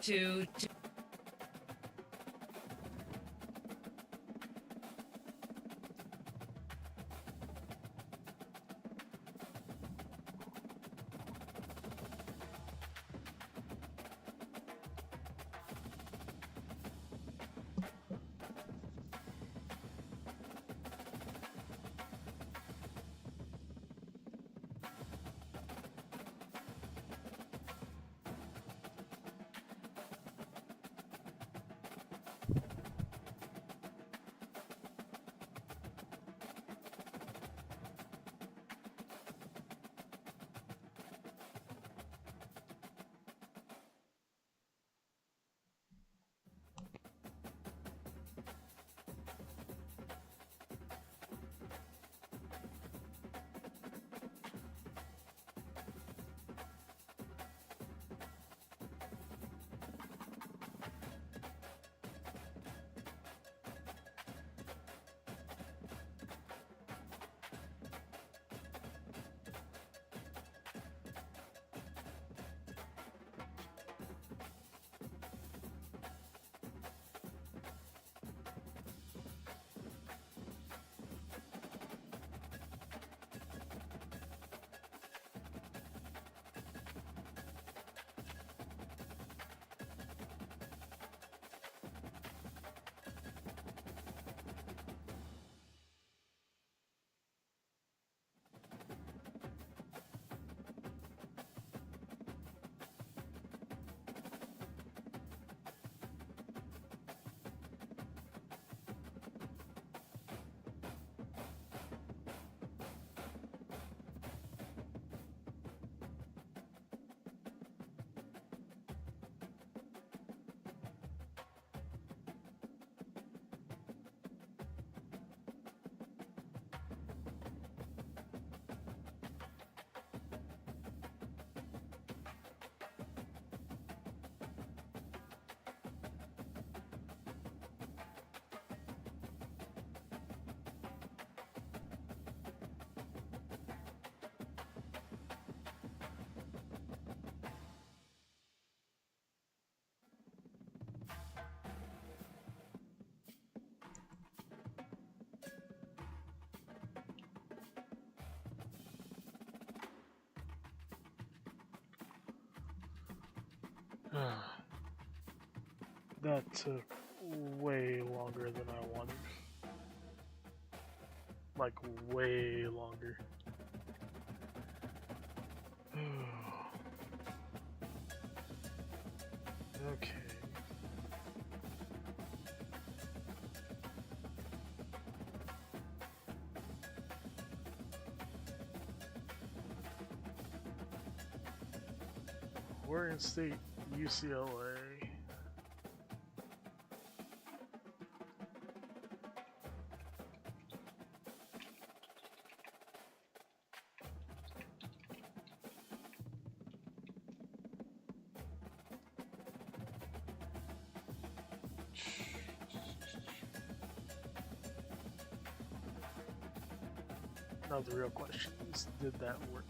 to That took way longer than I wanted. Like, way longer. Okay. Oregon State, UCLA. Now the real question is, did that work?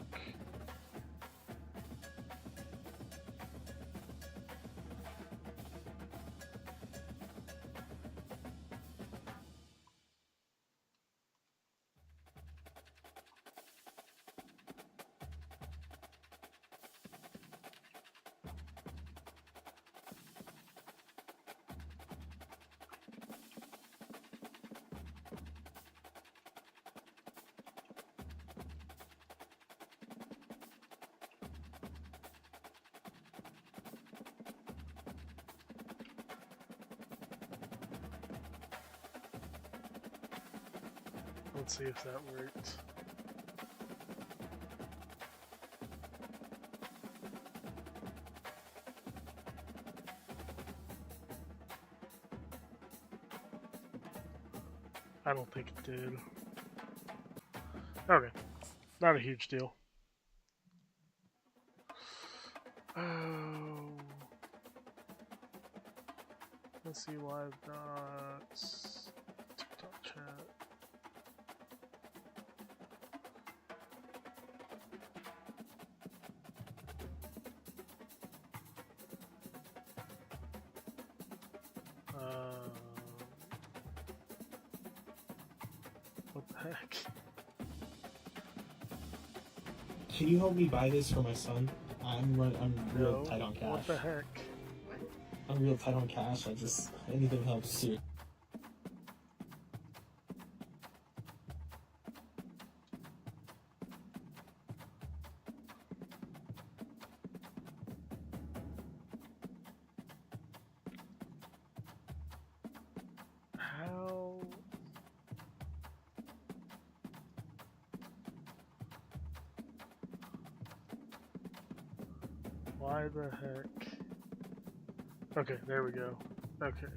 Let's see if that worked. I don't think it did. Okay, not a huge deal. Let's see live dots, TikTok chat. heck? Can you help me buy this for my son? I'm real No. tight on cash. What the heck? I'm real tight on cash. Anything helps. Seriously. How? Why the heck? Okay, there we go. Okay.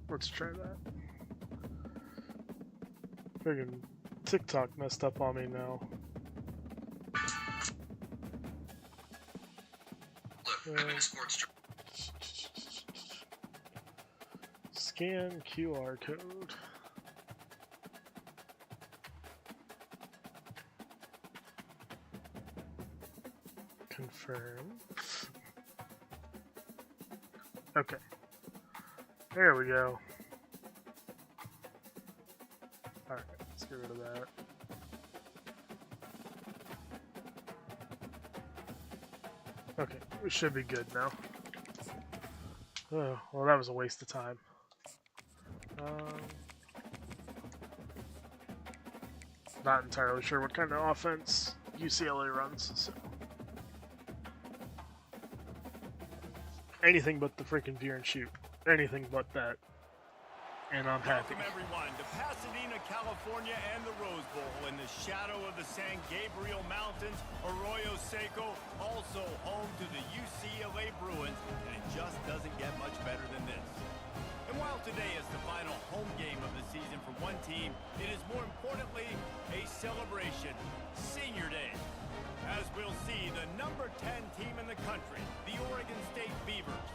Let's try that. Friggin' TikTok messed up on me now. Scan QR code. Confirm. Okay. There we go. Alright, let's get rid of that. Okay, we should be good now. Oh, well, that was a waste of time. Not entirely sure what kind of offense UCLA runs, so. Anything but the freaking veer and shoot. Anything but that. And I'm happy. Welcome everyone to Pasadena, California and the Rose Bowl in the shadow of the San Gabriel Mountains, Arroyo Seco, also home to the UCLA Bruins, and it just doesn't get much better than this. And while today is the final home game of the season for one team, it is more importantly a celebration, Senior Day. As we'll see, the number 10 team in the country, the Oregon State Beavers,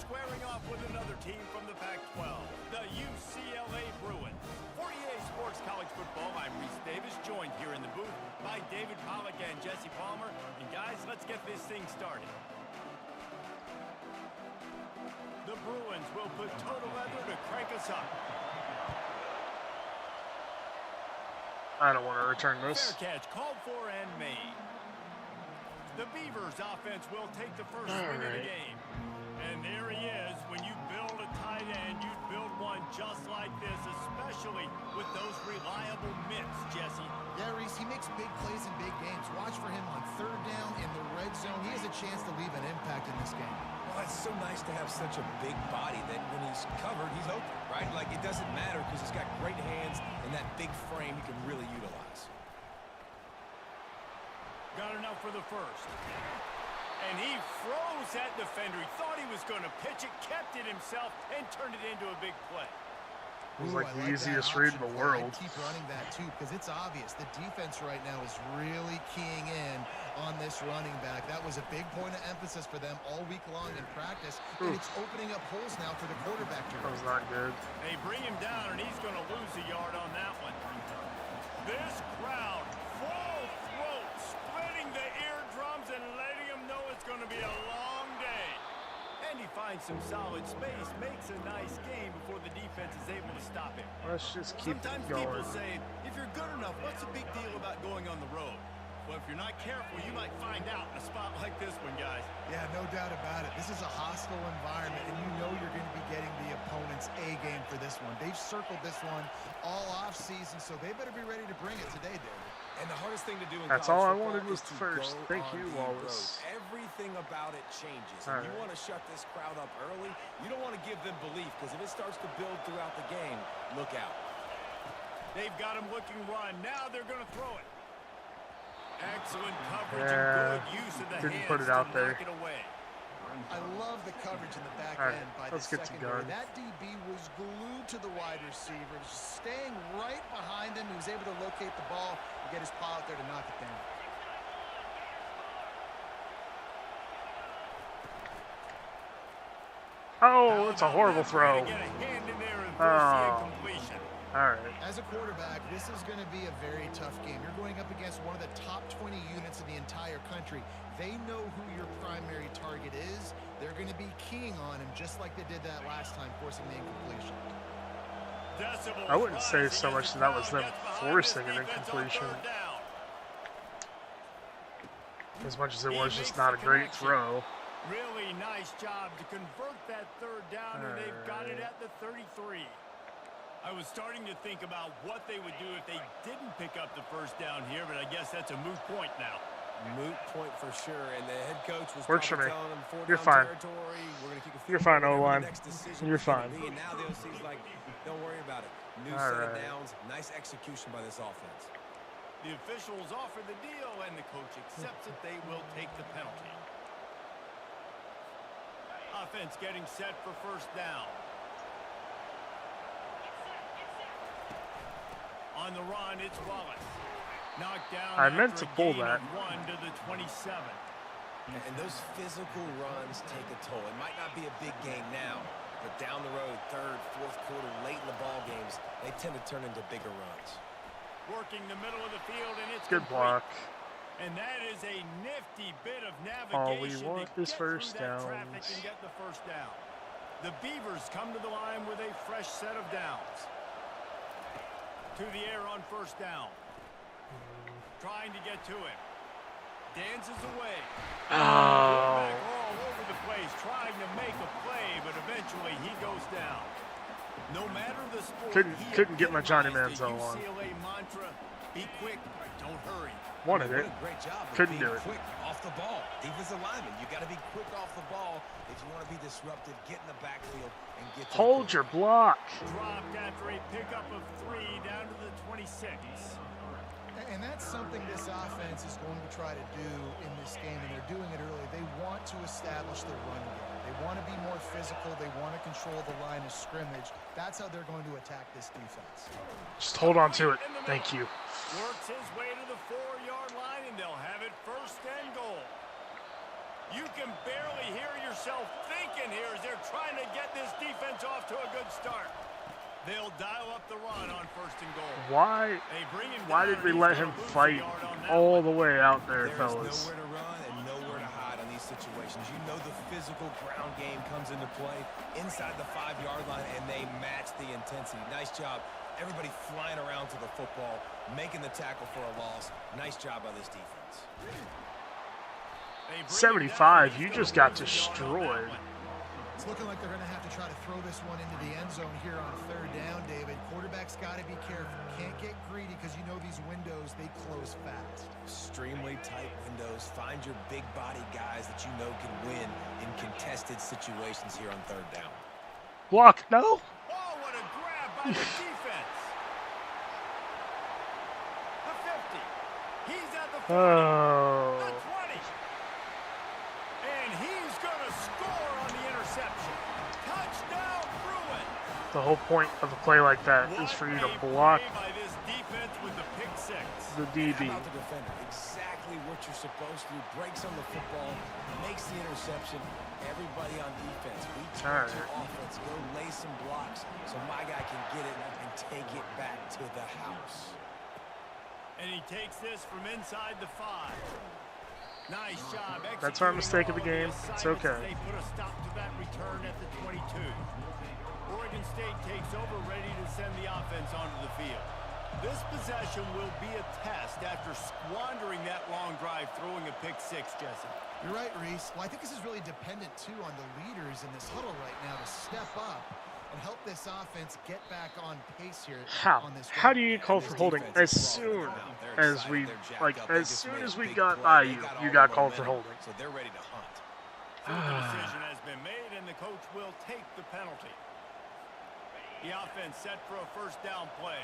squaring off with another team from the Pac-12, the UCLA Bruins. For EA Sports College Football, I'm Reese Davis, joined here in the booth by David Pollack and Jesse Palmer. And guys, let's get this thing started. The Bruins will put total leather to crank us up. I don't want to return this. Fair catch called for and made. The Beavers offense will take the first win of the game. And there he is. When you build a tight end, you build one just like this, especially with those reliable mitts, Jesse. Yeah, Reese, he makes big plays in big games. Watch for him on third down in the red zone. He has a chance to leave an impact in this game. Well, it's so nice to have such a big body that when he's covered, he's open, right? Like, it doesn't matter because he's got great hands and that big frame he can really utilize. Got enough for the first. And he froze that defender. He thought he was going to pitch it, kept it himself, and turned it into a big play. It was like the easiest read in the world. Keep running that too, because it's obvious the defense right now is really keying in on this running back. That was a big point of emphasis for them all week long in practice, and it's opening up holes now for the quarterback. That was not good. They bring him down, and he's going to lose a yard on that one. This crowd, full throat, splitting the eardrums and letting them know it's going to be a long day. And he finds some solid space, makes a nice game before the defense is able to stop him. Let's just keep Sometimes it going. people say, if you're good enough, what's the big deal about going on the road? Well, if you're not careful, you might find out in a spot like this one, guys. Yeah, no doubt about it. This is a hostile environment, and you know you're going to be getting the opponent's A game for this one. They've circled this one all off season, so they better be ready to bring it today, David. And the hardest thing to do in That's college all I football wanted was is the to first. go Thank on you, the Wallace. road. Everything about it changes. All And you right. want to shut this crowd up early. You don't want to give them belief, because if it starts to build throughout the game, look out. They've got him looking run. Now they're going to throw it. Excellent coverage and good use of the didn't hands put it out to there. knock it away. I love the coverage in the back All right, end by let's the get to secondary. gun. That DB was glued to the wide receiver, staying right behind him. He was able to locate the ball and get his paw out there to knock it down. Oh, it's a horrible throw. Get a hand in there and Oh. completion. All right. As a quarterback, this is going to be a very tough game. You're going up against one of the top 20 units in the entire country. They know who your primary target is. They're going to be keying on him just like they did that last time, forcing the incompletion. I wouldn't say so much that was them forcing an incompletion, as much as it was just not a great throw. Really nice job to convert that third down, and they've got it at the 33. I was starting to think about what they would do if they didn't pick up the first down here, but I guess that's a moot point now. Moot point for sure, and the head coach was Works for me. telling him You're fine. We're gonna kick a You're fine, field goal, O-line. the next decision You're is gonna fine. be, and now the OC's like, don't worry about it. New All set of right. downs, nice execution by this offense. The officials offer the deal, and the coach accepts it. They will take the penalty. Offense getting set for first down. On the run, it's Wallace. Knocked down. I meant after to a pull gain that. of 1 to the 27. And those physical runs take a toll. It might not be a big game now, but down the road, third, fourth quarter, late in the ball games, they tend to turn into bigger runs. Working the middle of the field, and it's Good complete. block. And that is a nifty bit of All we navigation want to is get first through that downs. traffic and get the first down. The Beavers come to the line with a fresh set of downs. To the air on first down. Trying to get to him. Dances away. Oh. Quarterback all over the place, trying to make a play, but eventually he goes down. No matter the sport, Couldn't get my Johnny epitomized the Manziel on. UCLA mantra: be quick, don't hurry. Wanted What it. a great job of Couldn't being do it. quick off the ball. Defensive lineman, you got to be quick off the ball if you want to be disruptive, get in the backfield, and get to Hold the your block. Dropped after a pickup of 3 down to the 26. And that's something this offense is going to try to do in this game, and they're doing it early. They want to establish the run game. They want to be more physical. They want to control the line of scrimmage. That's how they're going to attack this defense. Just hold on to it. Thank you. Works his way to the 4-yard line, and they'll have it first and goal. You can barely hear yourself thinking here as they're trying to get this defense off to a good start. They'll dial up the run on first and goal. Why did we let him fight all the way out there, There's fellas? nowhere to run and nowhere to hide on these situations. You know the physical ground game comes into play inside the 5-yard line, and they match the intensity. Nice job. Everybody flying around to the football, making the tackle for a loss. Nice job by this defense. 75, you just got destroyed. It's looking like they're going to have to try to throw this one into the end zone here on third down, David. Quarterback's got to be careful. Can't get greedy because you know these windows, they close fast. Extremely tight windows. Find your big body guys that you know can win in contested situations here on third down. Block, no? Oh, what a grab by the defense. The 50. He's at the 40. Oh. The 20. And he's going to score on the interception. Touchdown, Bruins. The whole point of a play like that is for you to block By this defense with the pick 6. the DB. How about the defender? Exactly what you're supposed to do. Breaks on the football, makes the interception. Everybody on defense, we turn to offense. Go lay some blocks so my guy can get it and take it back to the house. And he takes this from inside the 5. Nice job. That's our mistake of the game. It's okay. They put a stop to that return at the 22. Oregon State takes over, ready to send the offense onto the field. This possession will be a test after squandering that long drive, throwing a pick 6, Jesse. You're right, Reese. Well, I think this is really dependent, too, on the leaders in this huddle right now to step up and help this offense get back on pace here. How do you get called for holding as soon as we got by you got called for holding? So they're ready to hunt. So the decision has been made, and the coach will take the penalty. The offense set for a first down play.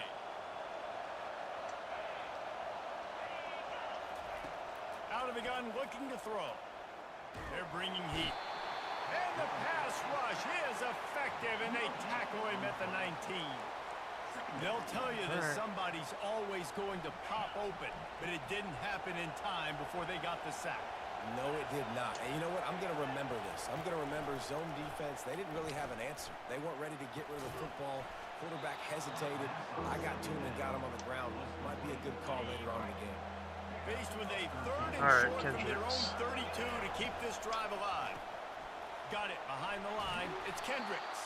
Out of the gun, looking to throw. They're bringing heat. And the pass rush is effective, and they tackle him at the 19. They'll tell you that somebody's always going to pop open, but it didn't happen in time before they got the sack. No, it did not. And you know what? I'm going to remember this. I'm going to remember zone defense. They didn't really have an answer. They weren't ready to get rid of the football. Quarterback hesitated. I got to him and got him on the ground. Might be a good call later on in the game. Faced with a third and short from their own 32 to keep this drive alive. Got it behind the line. It's Kendricks.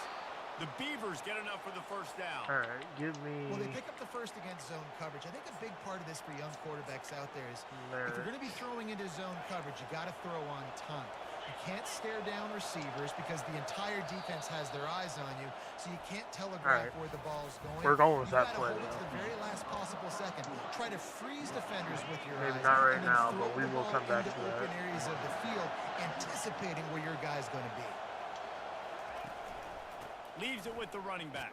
The Beavers get enough for the first down. All right, give me. Well, they pick up the first against zone coverage. I think a big part of this for young quarterbacks out there is if you're going to be throwing into zone coverage, you got to throw on time. You can't stare down receivers because the entire defense has their eyes on you, so you can't telegraph where the ball's going. We're going with that play, play, hold it to the very last possible second. Try to freeze defenders with your Maybe eyes. not right and then now, throw but we the will ball come back into to that. open areas of the field, anticipating where your guy's going to be. Leaves it with the running back.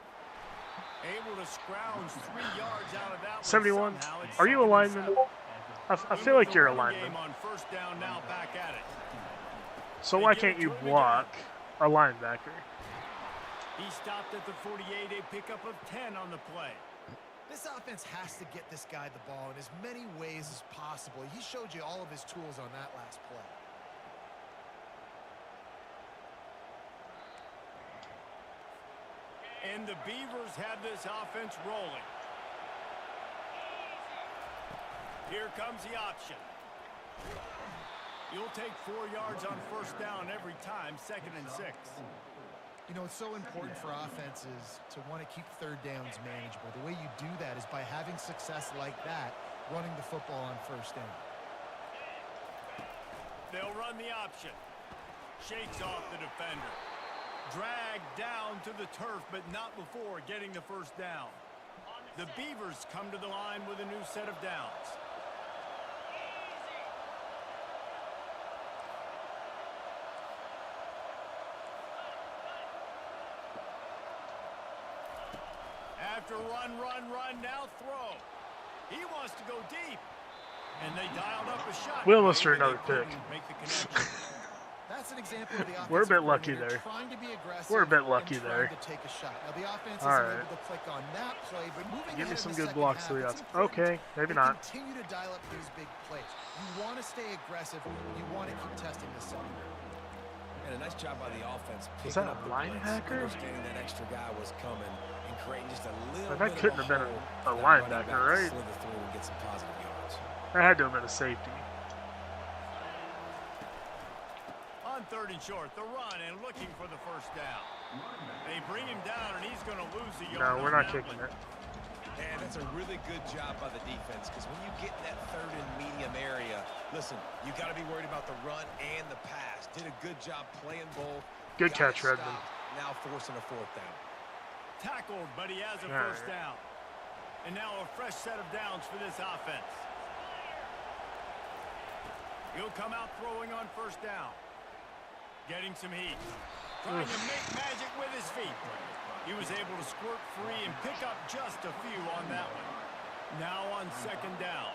Able to scrounge 3 yards out of that. 71. Are you a lineman? I feel like you're a lineman. On first down now, back at it. So why can't you block a linebacker? He stopped at the 48, a pickup of 10 on the play. This offense has to get this guy the ball in as many ways as possible. He showed you all of his tools on that last play. And the Beavers have this offense rolling. Here comes the option. You'll take 4 yards on first down every time, 2nd and 6. You know, it's so important for offenses to want to keep third downs manageable. The way you do that is by having success like that, running the football on first down. They'll run the option. Shakes off the defender. Dragged down to the turf, but not before getting the first down. The Beavers come to the line with a new set of downs. After run, now throw. He wants to go deep. And they dialed up a shot. We'll list for another pick. That's an example of the offense. We're a bit lucky there. Trying to be aggressive. We're a bit lucky there. To take a shot. Now the offense All isn't right. able to click on that play, but moving Give me ahead some in the good second blocks half, to the it's outside. Okay, maybe to not. Continue to dial up these big plays. You want to stay aggressive. You want to keep testing the secondary. And a nice job by the offense. Is that a picking up the linebacker? blitz, understanding that extra guy was coming and creating just a little That bit couldn't of have been hole a for that linebacker, running right? back to slither through and get some positive yards. That had to have been a safety. On 3rd and short, the run and looking for the first down. They bring him down, and he's going to lose a yard. No, we're not kicking it. And that's a really good job by the defense, because when you get in that 3rd and medium area, listen, you got to be worried about the run and the pass. Did a good job playing both. Good Got catch, it Redmond. stopped, now forcing a 4th down. Tackled, but he has a All first right. down. And now a fresh set of downs for this offense. He'll come out throwing on first down. Getting some heat. Trying to make magic with his feet. He was able to squirt free and pick up just a few on that one. Now on 2nd down.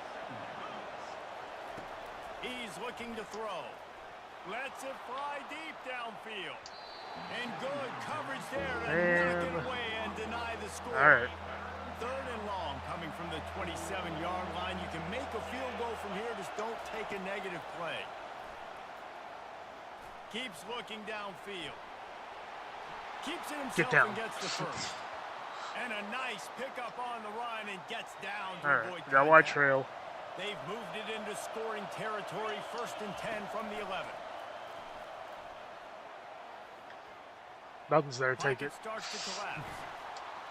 He's looking to throw. Lets it fly deep downfield. And good coverage there to knock it away and deny the score. All right. 3rd and long coming from the 27-yard line. You can make a field goal from here. Just don't take a negative play. Keeps looking downfield. Keeps it himself down. and gets the first. And a nice pickup on the run and gets down to All avoid right, got wide contact. trail. They've moved it into scoring territory. 1st and 10 from the 11. Nothing's there. Take it. Pocket starts to collapse.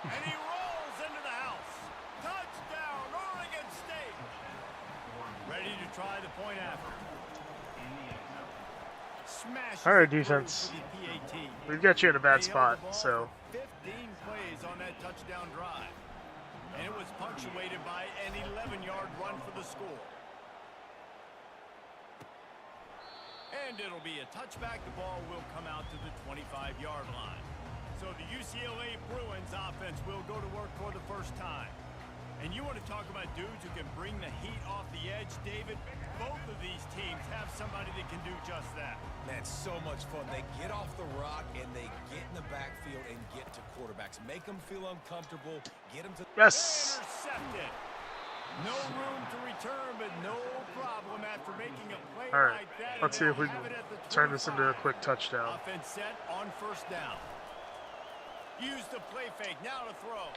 And he rolls into the house. Touchdown, Oregon State. Ready to try the point after. Smashes All right, it through defense. for the PAT. We've got you in a bad They held spot, the ball so for 15 plays on that touchdown drive. And it was punctuated by an 11-yard run for the score. And it'll be a touchback. The ball will come out to the 25-yard line. So the UCLA Bruins offense will go to work for the first time. And you want to talk about dudes who can bring the heat off the edge, David? Both of these teams have somebody that can do just that. Man, so much fun. They get off the rock and they get in the backfield and get to quarterbacks. Make them feel uncomfortable. Get them to... yes. Intercepted. No room to return, but no problem after making a play All right, like that. let's see if we can turn this into a quick touchdown. Offense set on first down. Use the play fake. Now to throw.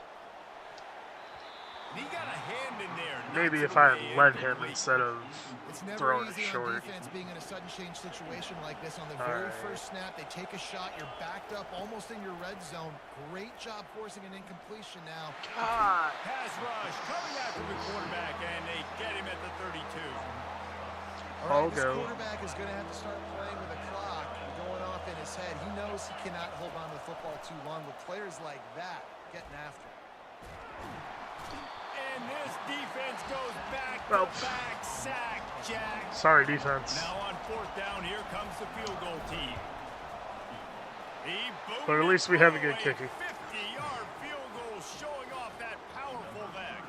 And he got a hand in there. Maybe knocks if it I away had led him incomplete. instead of It's never throwing it easy on short. defense being in a sudden change situation like this. On the very first snap, they take a shot. You're backed up almost in your red zone. Great job forcing an incompletion now. God. Pass rush coming after the quarterback, and they get him at the 32. All right, this go. quarterback is going to have to start playing with a clock going off in his head. He knows he cannot hold on to the football too long with players like that getting after him. And this defense goes back Well, to back sack, Jack. Sorry, defense. Now on fourth down, here comes the field goal team. But at least we have a good kicking. 50-yard field goal showing off that powerful leg.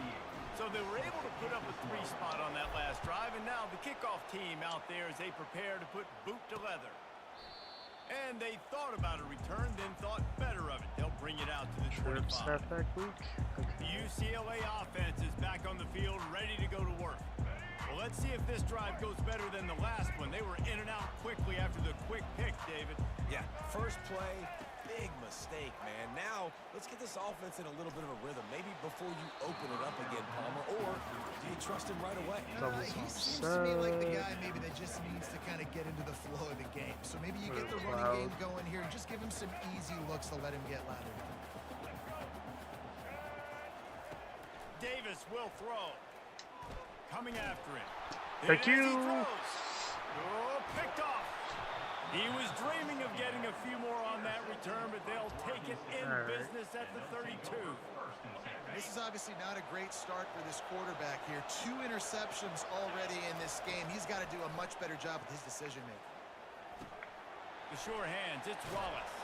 So they were able to put up a 3 spot on that last drive, and now the kickoff team out there as they prepare to put boot to leather. And they thought about a return, then thought better of it. They'll bring it out to the 25. Snapback week. The UCLA offense is back on the field, ready to go to work. Well, let's see if this drive goes better than the last one. They were in and out quickly after the quick pick, David. Yeah, first play, big mistake, man. Now, let's get this offense in a little bit of a rhythm. Maybe before you open it up again, Palmer, or do you trust him right away? He seems to me like the guy maybe that just needs to kind of get into the flow of the game. So maybe you get the running game going here and just give him some easy looks to let him get lathered. Davis will throw. Coming after him. Thank you. He throws. Oh, picked off. He was dreaming of getting a few more on that return, but they'll take it in business at the 32. This is obviously not a great start for this quarterback here. 2 interceptions already in this game. He's got to do a much better job with his decision-making. The sure hands, it's Wallace.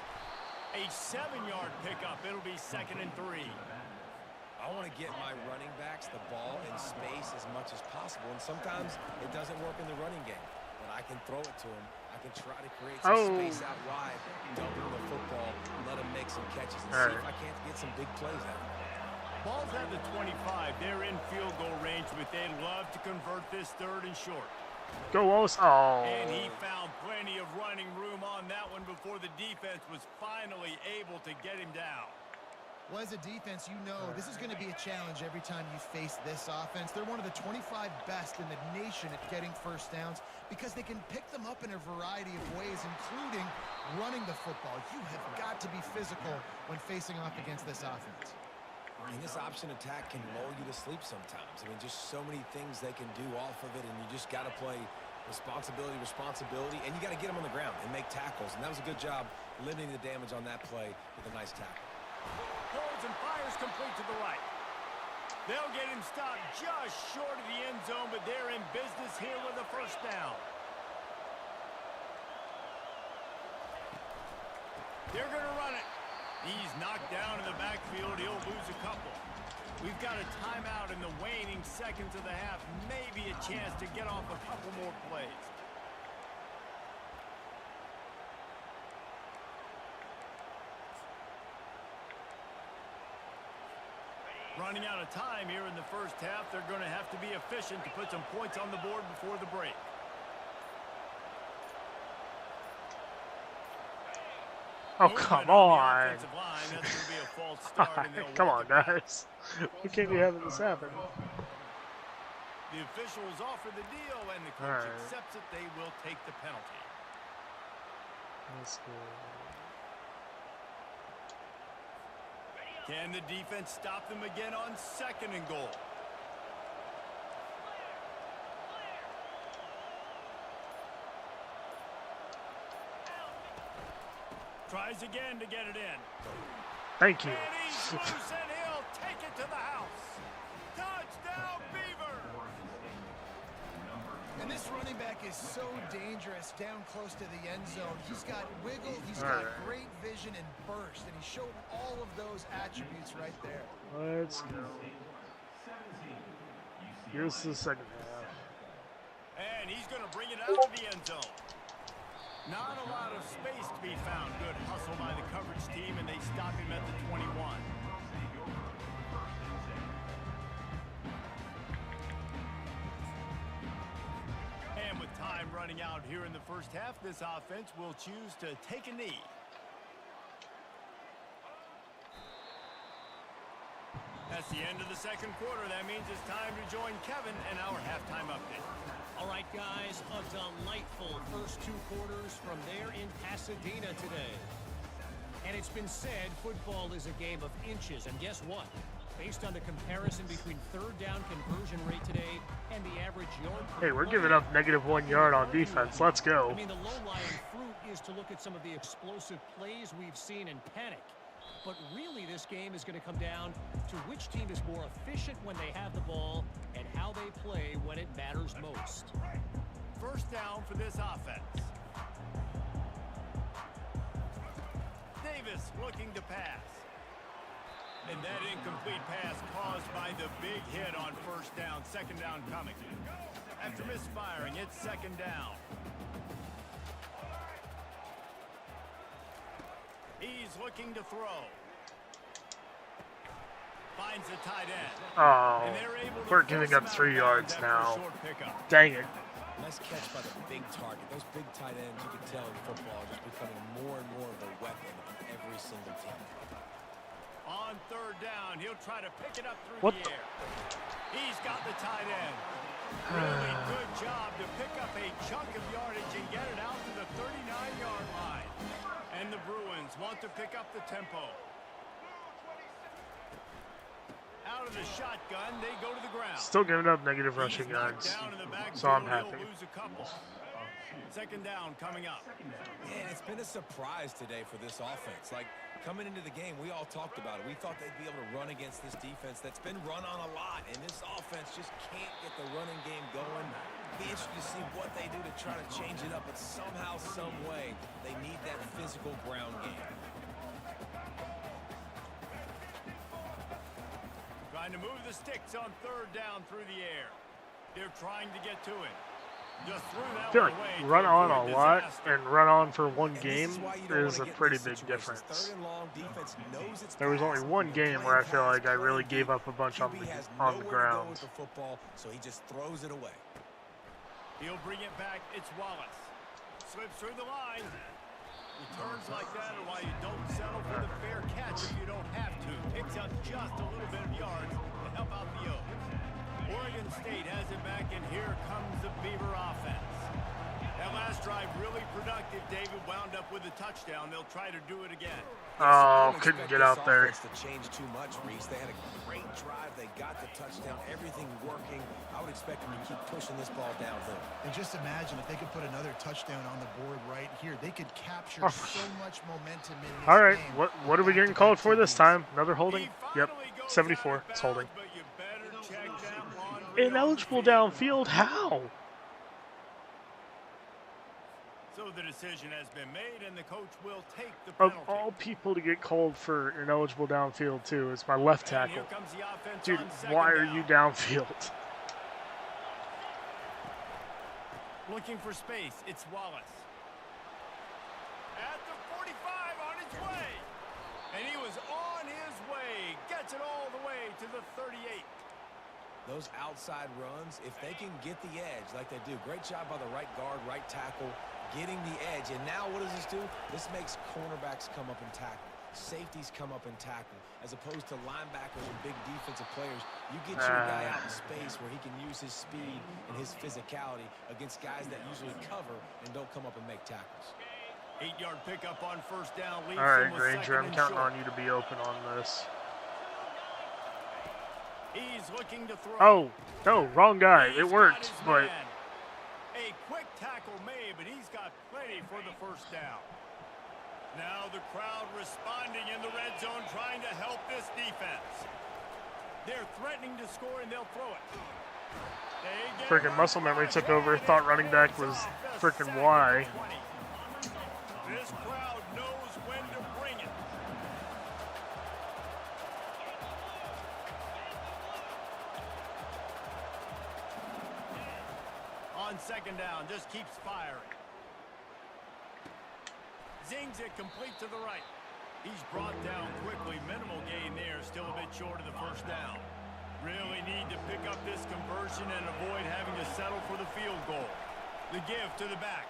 A 7-yard pickup. It'll be 2nd and 3. I want to get my running backs the ball in space as much as possible, and sometimes it doesn't work in the running game. But I can throw it to them. I can try to create some space out wide, dump him the football, let him make some catches, and see if I can't get some big plays out of it. Ball's at the 25. They're in field goal range, but they'd love to convert this 3rd and short. Go Wallace. Oh. And he found plenty of running room on that one before the defense was finally able to get him down. Well, as a defense, you know this is going to be a challenge every time you face this offense. They're one of the 25 best in the nation at getting first downs because they can pick them up in a variety of ways, including running the football. You have got to be physical when facing off against this offense. And this option attack can lull you to sleep sometimes. I mean, just so many things they can do off of it, and you just got to play responsibility, and you got to get them on the ground and make tackles. And that was a good job limiting the damage on that play with a nice tackle. Holds and fires complete to the right. They'll get him stopped just short of the end zone, but they're in business here with a first down. They're going to run it. He's knocked down in the backfield. He'll lose a couple. We've got a timeout in the waning seconds of the half. Maybe a chance to get off a couple more plays. Running out of time here in the first half. They're going to have to be efficient to put some points on the board before the break. Oh, come on. Come on, guys. guys. We can't be having this happen. The officials offer the deal, and the coach accepts it. They will take the penalty. Let's go. Can the defense stop them again on 2nd and goal? Tries again to get it in. Thank you. And he's loose, and he'll take it to the house. Touchdown, Beaver! And this running back is so dangerous down close to the end zone. He's got wiggle, he's got great vision and burst, and he showed all of those attributes right there. Let's go. Here's the second half. And he's going to bring it out to the end zone. Not a lot of space to be found. Good hustle by the coverage team, and they stop him at the 21. And with time running out here in the first half, this offense will choose to take a knee. That's the end of the second quarter. That means it's time to join Kevin and our halftime update. All right, guys, a delightful first 2 quarters from there in Pasadena today. And it's been said football is a game of inches, and guess what? Based on the comparison between third down conversion rate today and the average yard per Hey, we're play, giving up -1 yard on defense. Let's go. I mean, the low-lying fruit is to look at some of the explosive plays we've seen in panic. But really, this game is going to come down to which team is more efficient when they have the ball and how they play when it matters most. First down for this offense. Davis looking to pass. And that incomplete pass caused by the big hit on first down. Second down coming. After misfiring, it's second down. He's looking to throw. Finds the tight end. Oh, And they're able to we're force giving him up out 3 of yards bounds after a now. short pickup. Dang it. Nice catch by the big target. Those big tight ends, you can tell in football, are just becoming more and more of a weapon on every single team. On third down, he'll try to pick it up through What the air. He's got the tight end. Really good job to pick up a chunk of yardage and get it out to the 39-yard line. And the Bruins want to pick up the tempo. Out of the shotgun, they go to the ground. Still giving up negative rushing He's knocked yards. down in the So I'm backfield. happy. He'll lose a couple. Second down coming up. Yeah, it's been a surprise today for this offense. Like, coming into the game, we all talked about it. We thought they'd be able to run against this defense that's been run on a lot, and this offense just can't get the running game going. Be interested to see what they do to try to change it up, but somehow, some way, they need that physical ground game. Trying to move the sticks on third down through the air. They're trying to get to it. Just threw that I feel one like away to run on avoid a lot disaster. and run on for one And game this is why you don't is wanna a get in pretty these big situations. difference. Third and long, defense knows it's There was only pass. one They're game playing where I feel pass, like I really playing gave deep. up a bunch on QB has the nowhere to go ground. with the football, so he just throws it away. He'll bring it back. It's Wallace. Slips through the line. Returns like that are why you don't settle for the fair catch if you don't have to. Picks up just a little bit of yards to help out the Oaks. Oregon State has it back, and here comes the Beaver offense. That last drive really productive. David wound up with a touchdown. They'll try to do it again. Oh, Don't couldn't expect get this out there. offense to change too much, Reese. They had a great drive. They got the touchdown. Everything working. I would expect them to keep pushing this ball downhill. And just imagine if they could put another touchdown on the board right here. They could capture Oh. so much momentum in this All right, game. what are we getting called for this time? Another holding? He Yep, finally goes 74. out of It's holding. bounds, but you better check that laundry Ineligible on the field. downfield? How? So the decision has been made, and the coach will take the Of penalty. all people to get called for ineligible downfield too, it's my left And here tackle. comes the offense Dude, on second why are down. you downfield? Looking for space. It's Wallace. At the 45 on his way. And he was on his way. Gets it all the way to the 38. Those outside runs, if they can get the edge like they do, great job by the right guard, right tackle, getting the edge. And now what does this do? This makes cornerbacks come up and tackle. Safeties come up and tackle. As opposed to linebackers and big defensive players, you get your guy out in space where he can use his speed and his physicality against guys that usually cover and don't come up and make tackles. 8-yard pickup on first down. All right, Granger, I'm counting on you to be open on this. He's looking to throw. Oh, no, wrong guy. He's It got worked, his but man. A quick tackle made, but he's got plenty for the first down. Now the crowd responding in the red zone, trying to help this defense. They're threatening to score, and they'll throw it. They get freaking muscle memory took over. Thought running back was freaking Y. This crowd knows when to bring it. On second down, just keeps firing. Zings it complete to the right. He's brought down quickly. Minimal gain there, still a bit short of the first down. Really need to pick up this conversion and avoid having to settle for the field goal. The give to the back.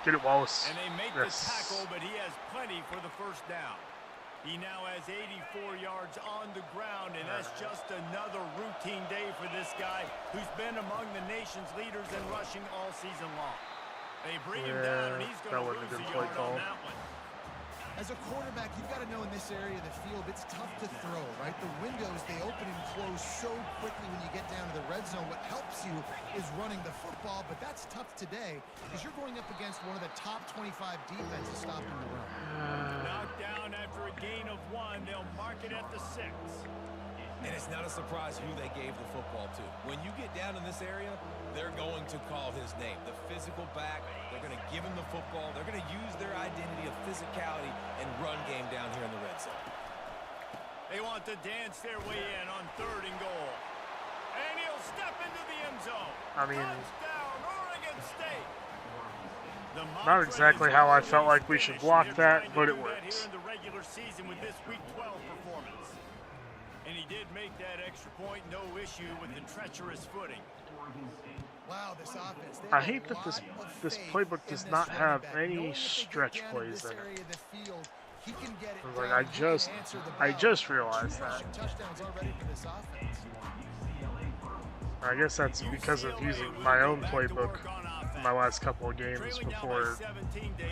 Get it, Wallace. And they make Yes. the tackle, but he has plenty for the first down. He now has 84 yards on the ground, and that's just another routine day for this guy who's been among the nation's leaders in rushing all season long. They bring him down, and he's going to lose a yard on that one. As a quarterback, you've got to know in this area of the field, it's tough to throw, right? The windows, they open and close so quickly when you get down to the red zone. What helps you is running the football, but that's tough today because you're going up against one of the top 25 defenses stopping the run. Knocked down after a gain of 1. They'll mark it at the 6. And it's not a surprise who they gave the football to. When you get down in this area, they're going to call his name. The physical back, they're going to give him the football. They're going to use their identity of physicality and run game down here in the red zone. They want to dance their way in on 3rd and goal. And he'll step into the end zone. I mean, touchdown, Oregon State. not exactly how I felt like we should block that, but it works. Here in the regular season with this Week 12 performance. And he did make that extra point, no issue with the treacherous footing. Wow, this offense. I hate that this playbook does not have any stretch plays in it. He can get it Like done. I just realized that. Touchdowns already for this offense. I guess that's because of using my own playbook in my last couple of games before,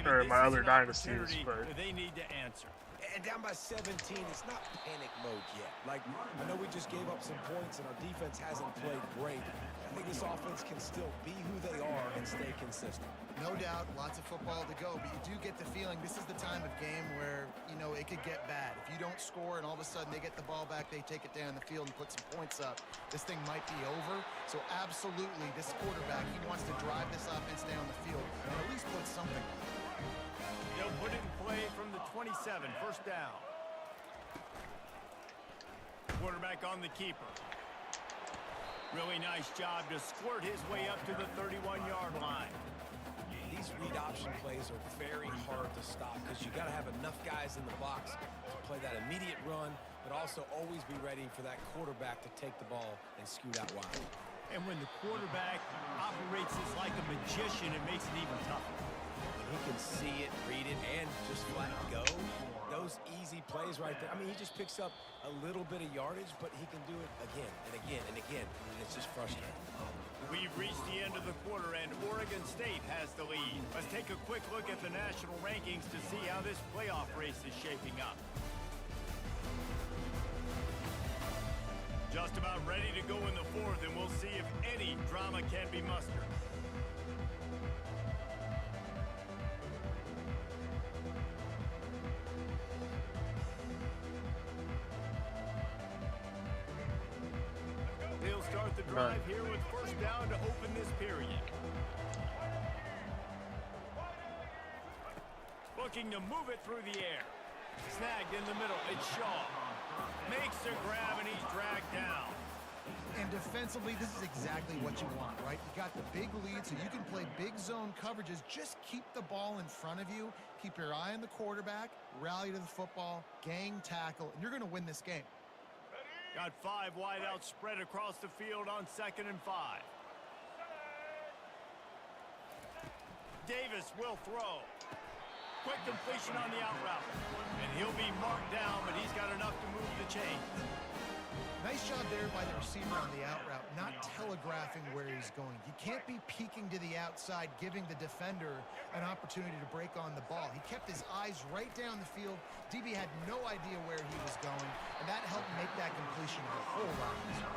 or my other dynasties, but They need to answer. And down by 17, it's not panic mode yet. Like, I know we just gave up some points and our defense hasn't played great. I think this offense can still be who they are and stay consistent. No doubt, lots of football to go, but you do get the feeling this is the time of game where, you know, it could get bad. If you don't score and all of a sudden they get the ball back, they take it down the field and put some points up, this thing might be over. So absolutely, this quarterback, he wants to drive this offense down the field and at least put something. They'll put it in play from the 27, 1st down. Quarterback on the keeper. Really nice job to squirt his way up to the 31-yard line. These read option plays are very hard to stop because you got to have enough guys in the box to play that immediate run, but also always be ready for that quarterback to take the ball and scoot out wide. And when the quarterback operates as like a magician, it makes it even tougher. He can see it, read it, and just flat go. Those easy plays right there. I mean, he just picks up a little bit of yardage, but he can do it again and again and again, and it's just frustrating. We've reached the end of the quarter, and Oregon State has the lead. Let's take a quick look at the national rankings to see how this playoff race is shaping up. Just about ready to go in the 4th, and we'll see if any drama can be mustered. They'll start the drive here with 1st down to open this period. Looking to move it through the air. Snagged in the middle. It's Shaw. Makes the grab, and he's dragged down. And defensively, this is exactly what you want, right? You got the big lead, so you can play big zone coverages. Just keep the ball in front of you. Keep your eye on the quarterback. Rally to the football. Gang tackle. And you're going to win this game. Got 5 wideouts spread across the field on 2nd and 5. Davis will throw. Quick completion on the out route. And he'll be marked down, but he's got enough to move the chains. Nice job there by the receiver on the out route, not telegraphing where he's going. You can't be peeking to the outside, giving the defender an opportunity to break on the ball. He kept his eyes right down the field. DB had no idea where he was going, and that helped make that completion a whole lot easier.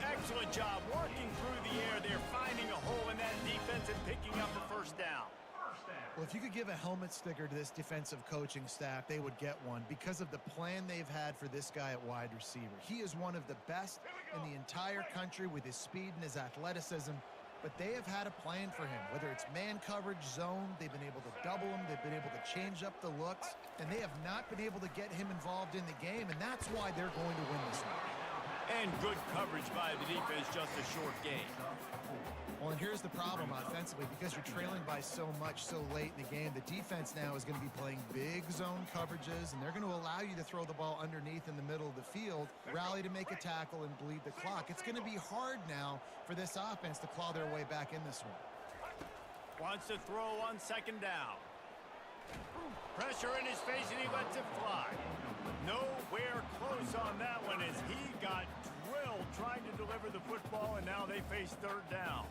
Excellent job working through the air. They're finding a hole in that defense and picking up a 1st down. Well, if you could give a helmet sticker to this defensive coaching staff, they would get one because of the plan they've had for this guy at wide receiver. He is one of the best in the entire country with his speed and his athleticism, but they have had a plan for him. Whether it's man coverage, zone, they've been able to double him, they've been able to change up the looks, and they have not been able to get him involved in the game, and that's why they're going to win this one. And good coverage by the defense, just a short game. Well, and here's the problem offensively. Because you're trailing by so much so late in the game, the defense now is going to be playing big zone coverages, and they're going to allow you to throw the ball underneath in the middle of the field, rally to make a tackle, and bleed the clock. It's going to be hard now for this offense to claw their way back in this one. Wants to throw on 2nd down. Pressure in his face, and he lets it fly. Nowhere close on that one as he got drilled trying to deliver the football, and now they face third down.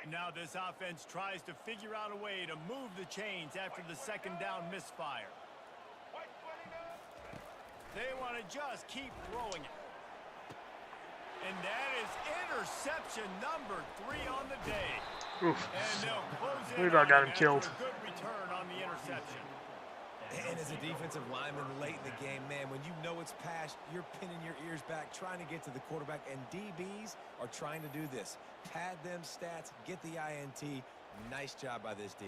Now this offense tries to figure out a way to move the chains after the second down misfire. They want to just keep throwing it. And that is interception number 3 on the day. Oof. And they'll close in Believe I got him after killed. a good return on the interception. And as a defensive lineman late in the game, man, when you know it's past, you're pinning your ears back, trying to get to the quarterback, and DBs are trying to do this. Pad them stats, get the INT. Nice job by this D.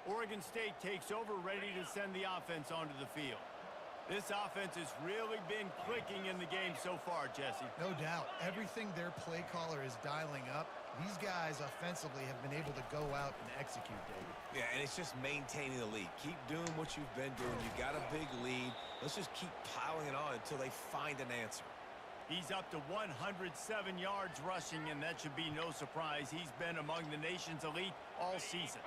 Oregon State takes over, ready to send the offense onto the field. This offense has really been clicking in the game so far, Jesse. No doubt. Everything their play caller is dialing up, these guys offensively have been able to go out and execute, David. Yeah, and it's just maintaining the lead. Keep doing what you've been doing. You got a big lead. Let's just keep piling it on until they find an answer. He's up to 107 yards rushing, and that should be no surprise. He's been among the nation's elite all season.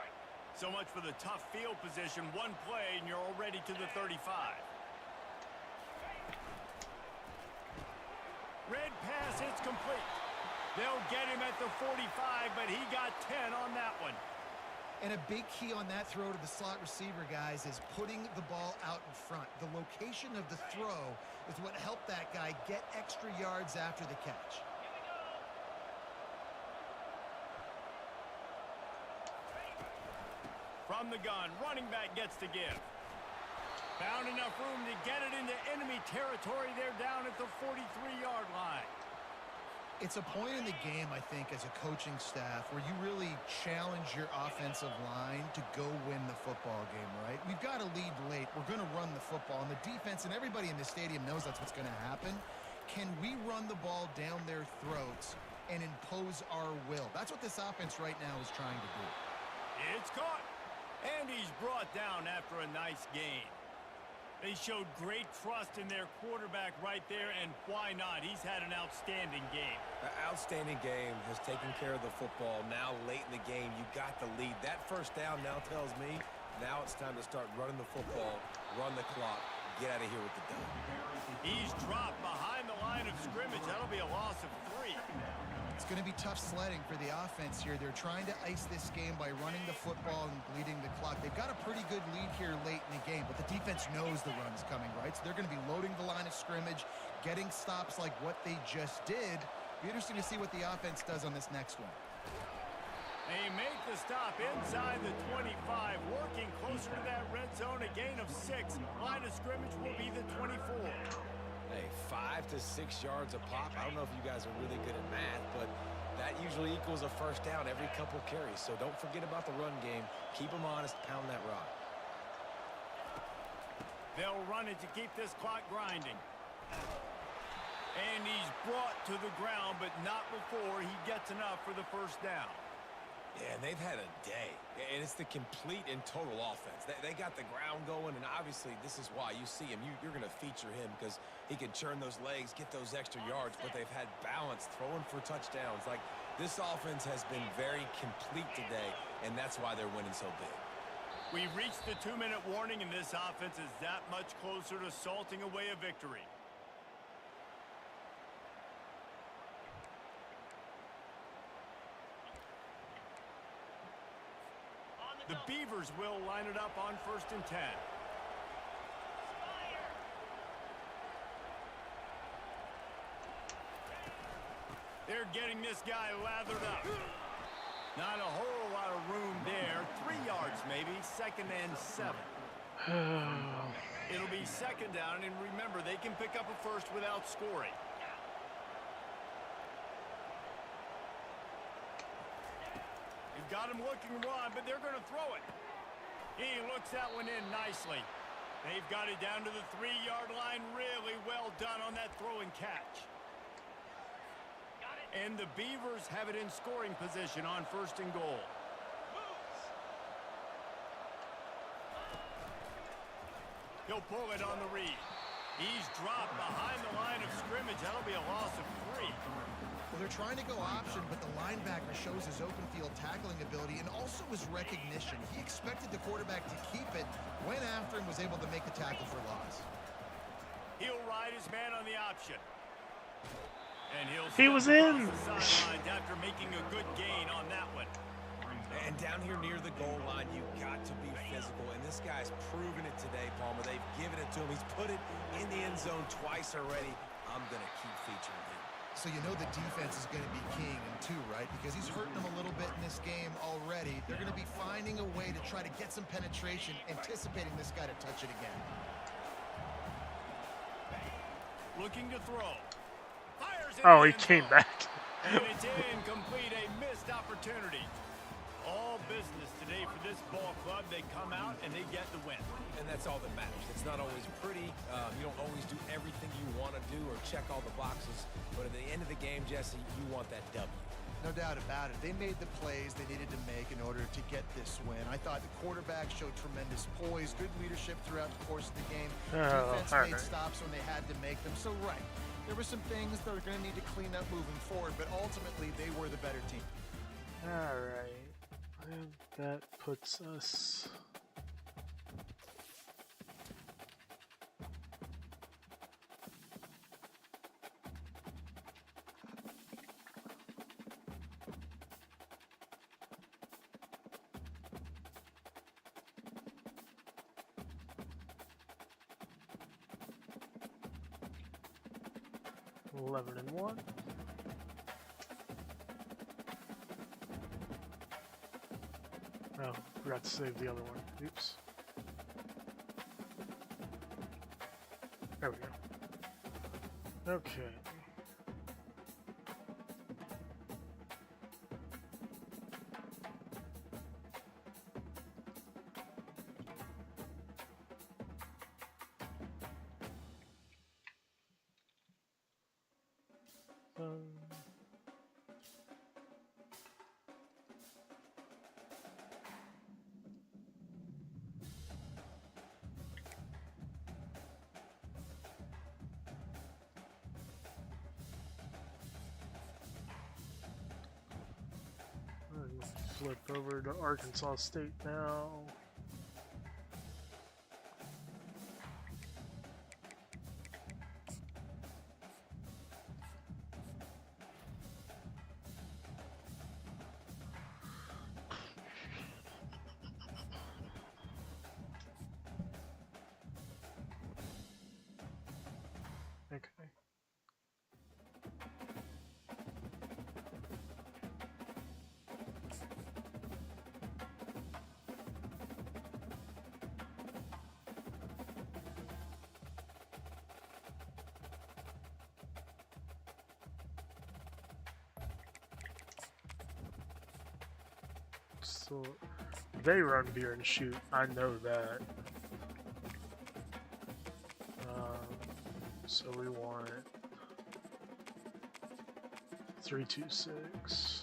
So much for the tough field position. One play, and you're already to the 35. Red pass, it's complete. They'll get him at the 45, but he got 10 on that one. And a big key on that throw to the slot receiver, guys, is putting the ball out in front. The location of the throw is what helped that guy get extra yards after the catch. From the gun, running back gets to give. Found enough room to get it into enemy territory. They're down at the 43-yard line. It's a point in the game, I think, as a coaching staff where you really challenge your offensive line to go win the football game, right? We've got to lead late. We're going to run the football. And the defense and everybody in the stadium knows that's what's going to happen. Can we run the ball down their throats and impose our will? That's what this offense right now is trying to do. It's caught. And he's brought down after a nice gain. They showed great trust in their quarterback right there, and why not? He's had an outstanding game. An outstanding game, has taken care of the football. Now, late in the game, you got the lead. That first down now tells me now it's time to start running the football, run the clock, get out of here with the dub. He's dropped behind the line of scrimmage. That'll be a loss of 3. It's going to be tough sledding for the offense here. They're trying to ice this game by running the football and bleeding the clock. They've got a pretty good lead here late in the game, but the defense knows the run's coming, right? So they're going to be loading the line of scrimmage, getting stops like what they just did. Be interesting to see what the offense does on this next one. They make the stop inside the 25, working closer to that red zone. A gain of 6. Line of scrimmage will be the 24. Hey, 5 to 6 yards a pop. I don't know if you guys are really good at math, but that usually equals a first down every couple carries. So don't forget about the run game. Keep them honest, pound that rock. They'll run it to keep this clock grinding. And he's brought to the ground, but not before he gets enough for the first down. Yeah, and they've had a day, and it's the complete and total offense. They got the ground going, and obviously this is why you see him. You're going to feature him because he can churn those legs, get those extra yards, but they've had balance throwing for touchdowns. Like, this offense has been very complete today, and that's why they're winning so big. We've reached the 2-minute warning, and this offense is that much closer to salting away a victory. The Beavers will line it up on 1st and 10. They're getting this guy lathered up. Not a whole lot of room there. 3 yards maybe. 2nd and 7. It'll be 2nd down, and remember, they can pick up a first without scoring. They've got him looking run, but they're going to throw it. He looks that one in nicely. They've got it down to the 3-yard line. Really well done on that throw and catch. And the Beavers have it in scoring position on 1st and goal. he'll pull it on the read. He's dropped behind the line of scrimmage. That'll be a loss of 3. Well, they're trying to go option, but the linebacker shows his open field tackling ability and also his recognition. He expected the quarterback to keep it, went after him, was able to make the tackle for loss. He'll ride his man on the option. And He was in. After making a good gain on that one. And down here near the goal line, you've got to be physical. And this guy's proven it today, Palmer. They've given it to him. He's put it in the end zone twice already. I'm going to keep featuring him. So you know the defense is going to be keying him too, right? Because he's hurting them a little bit in this game already. They're going to be finding a way to try to get some penetration, anticipating this guy to touch it again. Looking to throw. Oh, he came back. And it's incomplete, a missed opportunity. All business today for this ball club. They come out and they get the win. And that's all that matters. It's not always pretty. You don't always do everything you want to do or check all the boxes. But at the end of the game, Jesse, you want that W. No doubt about it. They made the plays they needed to make in order to get this win. I thought the quarterback showed tremendous poise, good leadership throughout the course of the game. Defense made stops when they had to make them. So, right, there were some things that are going to need to clean up moving forward, but ultimately they were the better team. All right. And that puts us... $11 and 1. Oh, forgot to save the other one. Oops. There we go. Okay. Flip over to Arkansas State now. Okay. So they run beer and shoot. I know that. So we want 3-2-6.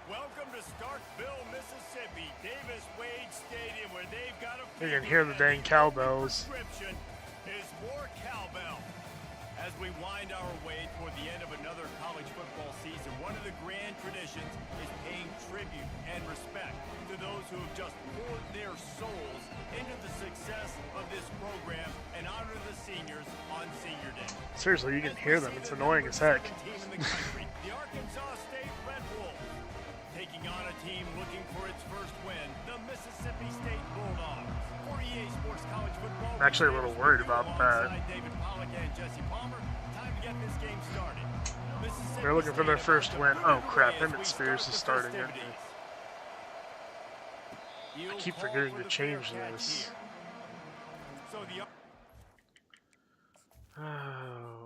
Welcome to Starkville, Mississippi, Davis Wade Stadium, where they've got a You can hear the dang cowbells. Prescription is more cowbell. As we wind our way toward the end of another college football season, one of the grand traditions is paying tribute and respect to those who have just poured their souls into the success of this program and honor the seniors on Senior Day. Seriously, you can hear them. It's annoying as heck. The Arkansas State Red Wolves taking on a team looking for its first win, the Mississippi State Bulldogs. For EA Sports College Football, I'm actually a little worried about that. David Pollack and Jesse Palmer. Time to get this game started. They're looking for their first win. Oh crap, Emmett Spears is starting it. I keep forgetting to change this. So the Oh.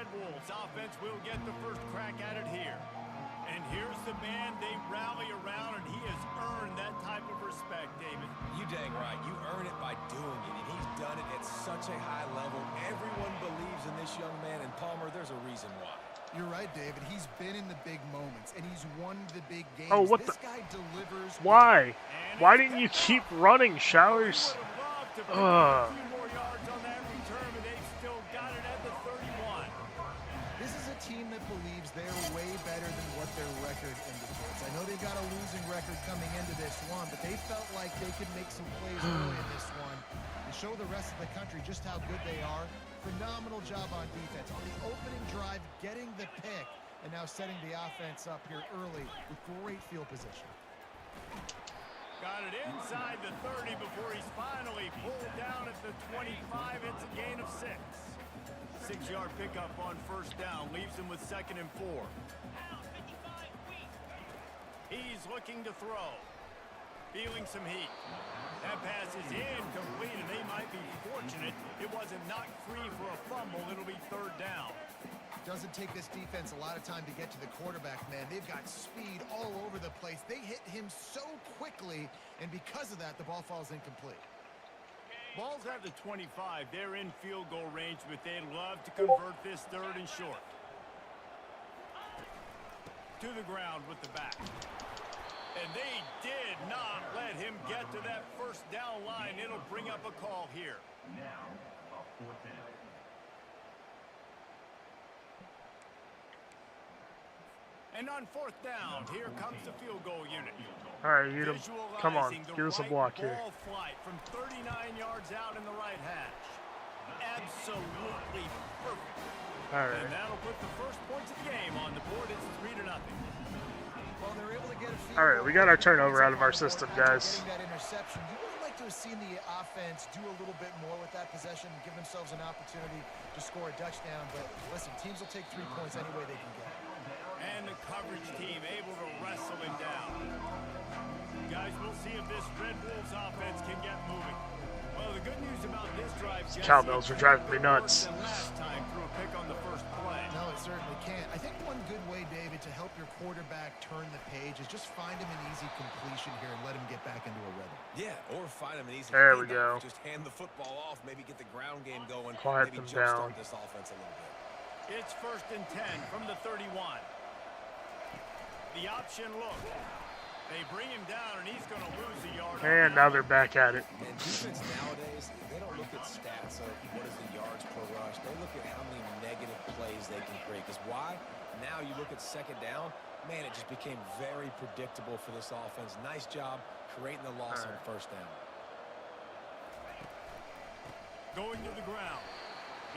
Red Wolves offense will get the first crack at it here. And here's the man they rally around, and he has earned that type of respect, David. You dang right. You earn it by doing it, and he's done it at such a high level. Everyone believes in this young man, and Palmer, there's a reason why. You're right, David. He's been in the big moments, and he's won the big games. Oh, what this guy delivers. Why? Why didn't you keep running, Showers? Ugh. This is a team that believes they're way better than what their record indicates. I know they've got a losing record coming into this one, but they felt like they could make some plays early in this one and show the rest of the country just how good they are. Phenomenal job on defense. On the opening drive, getting the pick, and now setting the offense up here early with great field position. Got it inside the 30 before he's finally pulled down at the 25. It's a gain of 6. 6-yard pickup on first down leaves him with 2nd and 4. He's looking to throw. Feeling some heat. That pass is incomplete, and they might be fortunate it wasn't knocked free for a fumble. It'll be 3rd down. Doesn't take this defense a lot of time to get to the quarterback, man. They've got speed all over the place. They hit him so quickly, and because of that, the ball falls incomplete. Ball's at the 25. They're in field goal range, but they'd love to convert this 3rd and short. To the ground with the back. And they did not let him get to that first down line. It'll bring up a call here. And on 4th down, here comes the field goal unit. All right, you come on, give us a block here. Ball flight from 39 yards out in the right hash. Absolutely perfect. All right. And that'll put the first points of the game on the board. It's 3-0. Well, they're able to get a field All right, we got our turnover out of our goal. system, guys. Getting that interception, you would like to have seen the offense do a little bit more with that possession and give themselves an opportunity to score a touchdown. But listen, teams will take 3 points any way they can get. And the coverage team able to wrestle him down. Guys, we'll see if this Red Wolves offense can get moving. Well, the good news about this drive, Jesse, Cowbells are driving me nuts. last time threw a pick on the first play. No, it certainly can't. I think one good way, David, to help your quarterback turn the page is just find him an easy completion here and let him get back into a rhythm. Yeah, or find him an easy There we handoff. go. Just hand the football off, maybe get the ground game going, Quiet maybe them jumpstart down. this offense a little bit. It's 1st and 10 from the 31. The option look. They bring him down, and he's going to lose a yard. And now they're back at it. And defense nowadays, they don't look at stats of what is the yards per rush. They look at how many negative plays they can create. Because why? Now you look at 2nd down, man, it just became very predictable for this offense. Nice job creating the loss on 1st down. Going to the ground.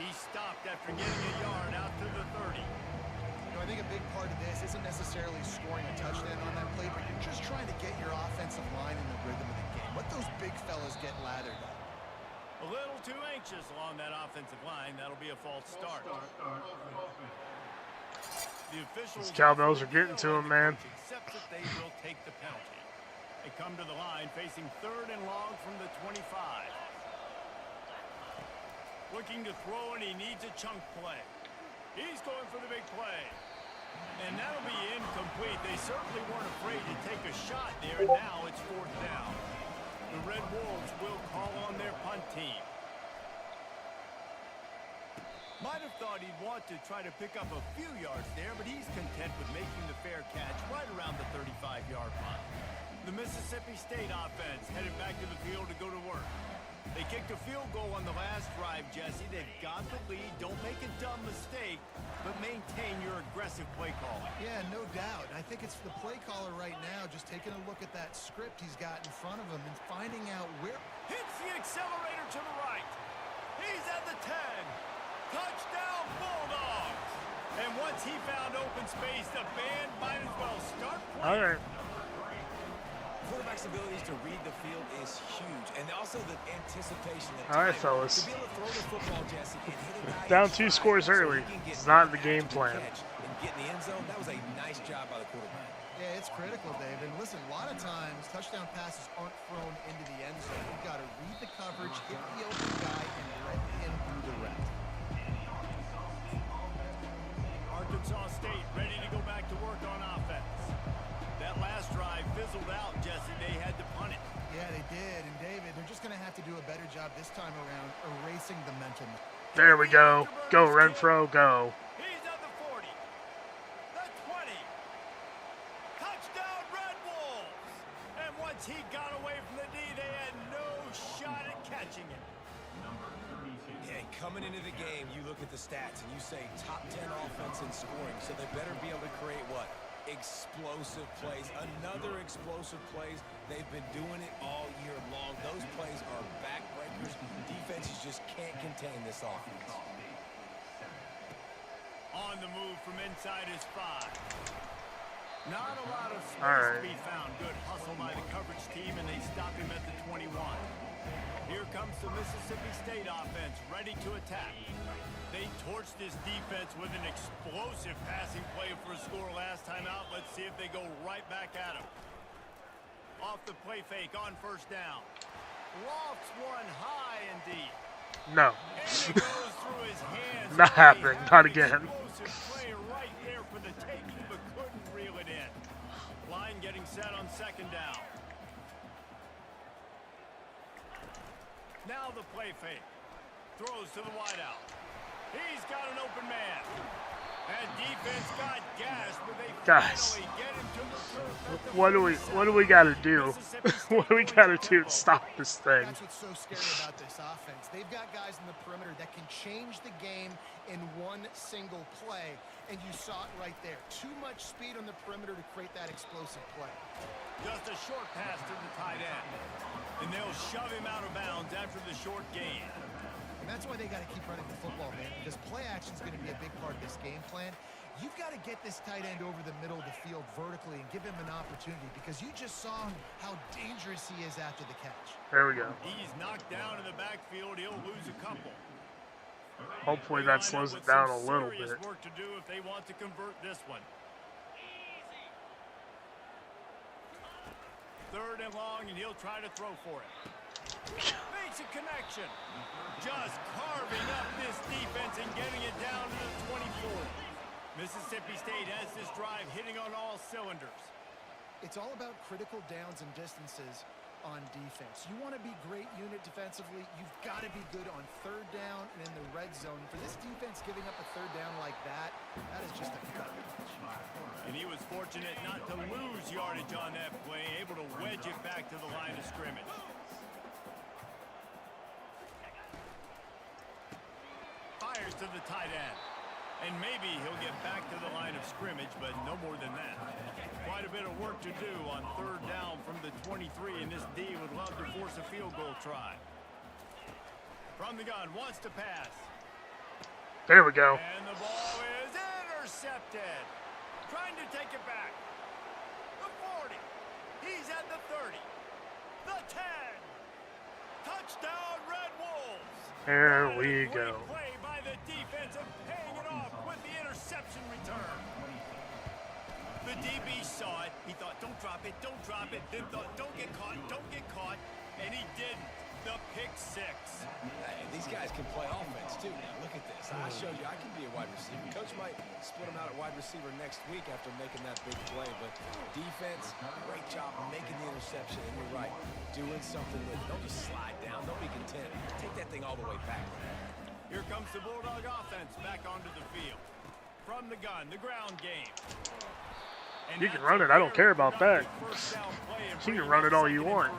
He stopped after getting a yard out to the 30. You know, I think a big part of this isn't necessarily scoring a touchdown on that play, but you're just trying to get your offensive line in the rhythm of the game. Let those big fellas get lathered up. A little too anxious along that offensive line. That'll be a false start. The officials These Cowbells are getting to him, man. Except that they will take the penalty. They come to the line facing 3rd and long from the 25. Looking to throw, and he needs a chunk play. He's going for the big play. And that'll be incomplete. They certainly weren't afraid to take a shot there, and now it's 4th down. The Red Wolves will call on their punt team. Might have thought he'd want to try to pick up a few yards there, but he's content with making the fair catch right around the 35-yard line. The Mississippi State offense headed back to the field to go to work. They kicked a field goal on the last drive, Jesse. They've got the lead. Don't make a dumb mistake, but maintain your aggressive play calling. Yeah, no doubt. I think it's the play caller right now just taking a look at that script he's got in front of him and finding out where... Hits the accelerator to the right. He's at the 10. Touchdown, Bulldogs. And once he found open space, the band might as well start playing. All right. Quarterback's abilities to read the field is huge, and also the anticipation. All right, fellas. To be able to throw the football, Jesse, and hit a guy Down in 2 stride scores so early. he can get It's not the back game to the plan. catch and get in the end zone. That was a nice job by the quarterback. Yeah, it's critical, Dave. And listen, a lot of times touchdown passes aren't thrown into the end zone. You've got to read the coverage, hit the open guy, and let him do the rest. to do a better job this time around erasing the mental. There we go. Go, Renfro, go. He's at the 40, the 20. Touchdown, Red Wolves! And once he got away from the D, they had no shot at catching him. Yeah, coming into the game, you look at the stats and you say top 10 offense in scoring, so they better be able to create what? Explosive plays. Another explosive plays. They've been doing it all year long. Those plays are backbreakers. Defenses just can't contain this offense. On the move from inside his 5. Not a lot of space to be found. Good hustle by the coverage team, and they stop him at the 21. Here comes the Mississippi State offense, ready to attack. They torched this defense with an explosive passing play for a score last time out. Let's see if they go right back at him. Off the play fake on first down. Lofts one high and deep. No. And it goes through his hands. Not happening. Not again. Explosive play right there for the taking, but couldn't reel it in. Line getting set on second down. Now the play fake. Throws to the wideout. He's got an open man. And defense got gas, but they finally get him to the turf. What do we gotta do? What do we gotta do to stop this thing? That's what's so scary about this offense. They've got guys in the perimeter that can change the game in one single play, and you saw it right there. Too much speed on the perimeter to create that explosive play. Just a short pass to the tight end. And they'll shove him out of bounds after the short gain. And that's why they got to keep running the football, man, because play action is going to be a big part of this game plan. You've got to get this tight end over the middle of the field vertically and give him an opportunity, because you just saw how dangerous he is after the catch. There we go. He's knocked down in the backfield. He'll lose a couple. Hopefully that slows it down a little bit. Work to do if they want to convert this one. Third and long, and he'll try to throw for it. Makes a connection. Just carving up this defense and getting it down to the 24. Mississippi State has this drive hitting on all cylinders. It's all about critical downs and distances on defense. You want to be great unit defensively, you've got to be good on third down and in the red zone. For this defense giving up a third down like that, that is just a gut punch. And he was fortunate not to lose yardage on that play, able to wedge it back to the line of scrimmage. Fires to the tight end. And maybe he'll get back to the line of scrimmage, but no more than that. Quite a bit of work to do on third down from the 23, and this D would love to force a field goal try. From the gun, wants to pass. There we go. And the ball is intercepted. Trying to take it back. The 40. He's at the 30. The 10. Touchdown, Red Wolves. There we go. Play by the defense and paying it off with the interception return. The DB saw it. He thought, don't drop it, don't drop it. Then thought, don't get caught, don't get caught. And he didn't. The pick six. Hey, these guys can play offense, too. Now, look at this. I showed you I can be a wide receiver. Coach might split him out at wide receiver next week after making that big play. But defense, great job making the interception. And you're right, doing something with it. Don't just slide down. Don't be content. Take that thing all the way back. Here comes the Bulldog offense back onto the field. From the gun, the ground game. And you can run it. I don't care about that. You can run it all you want.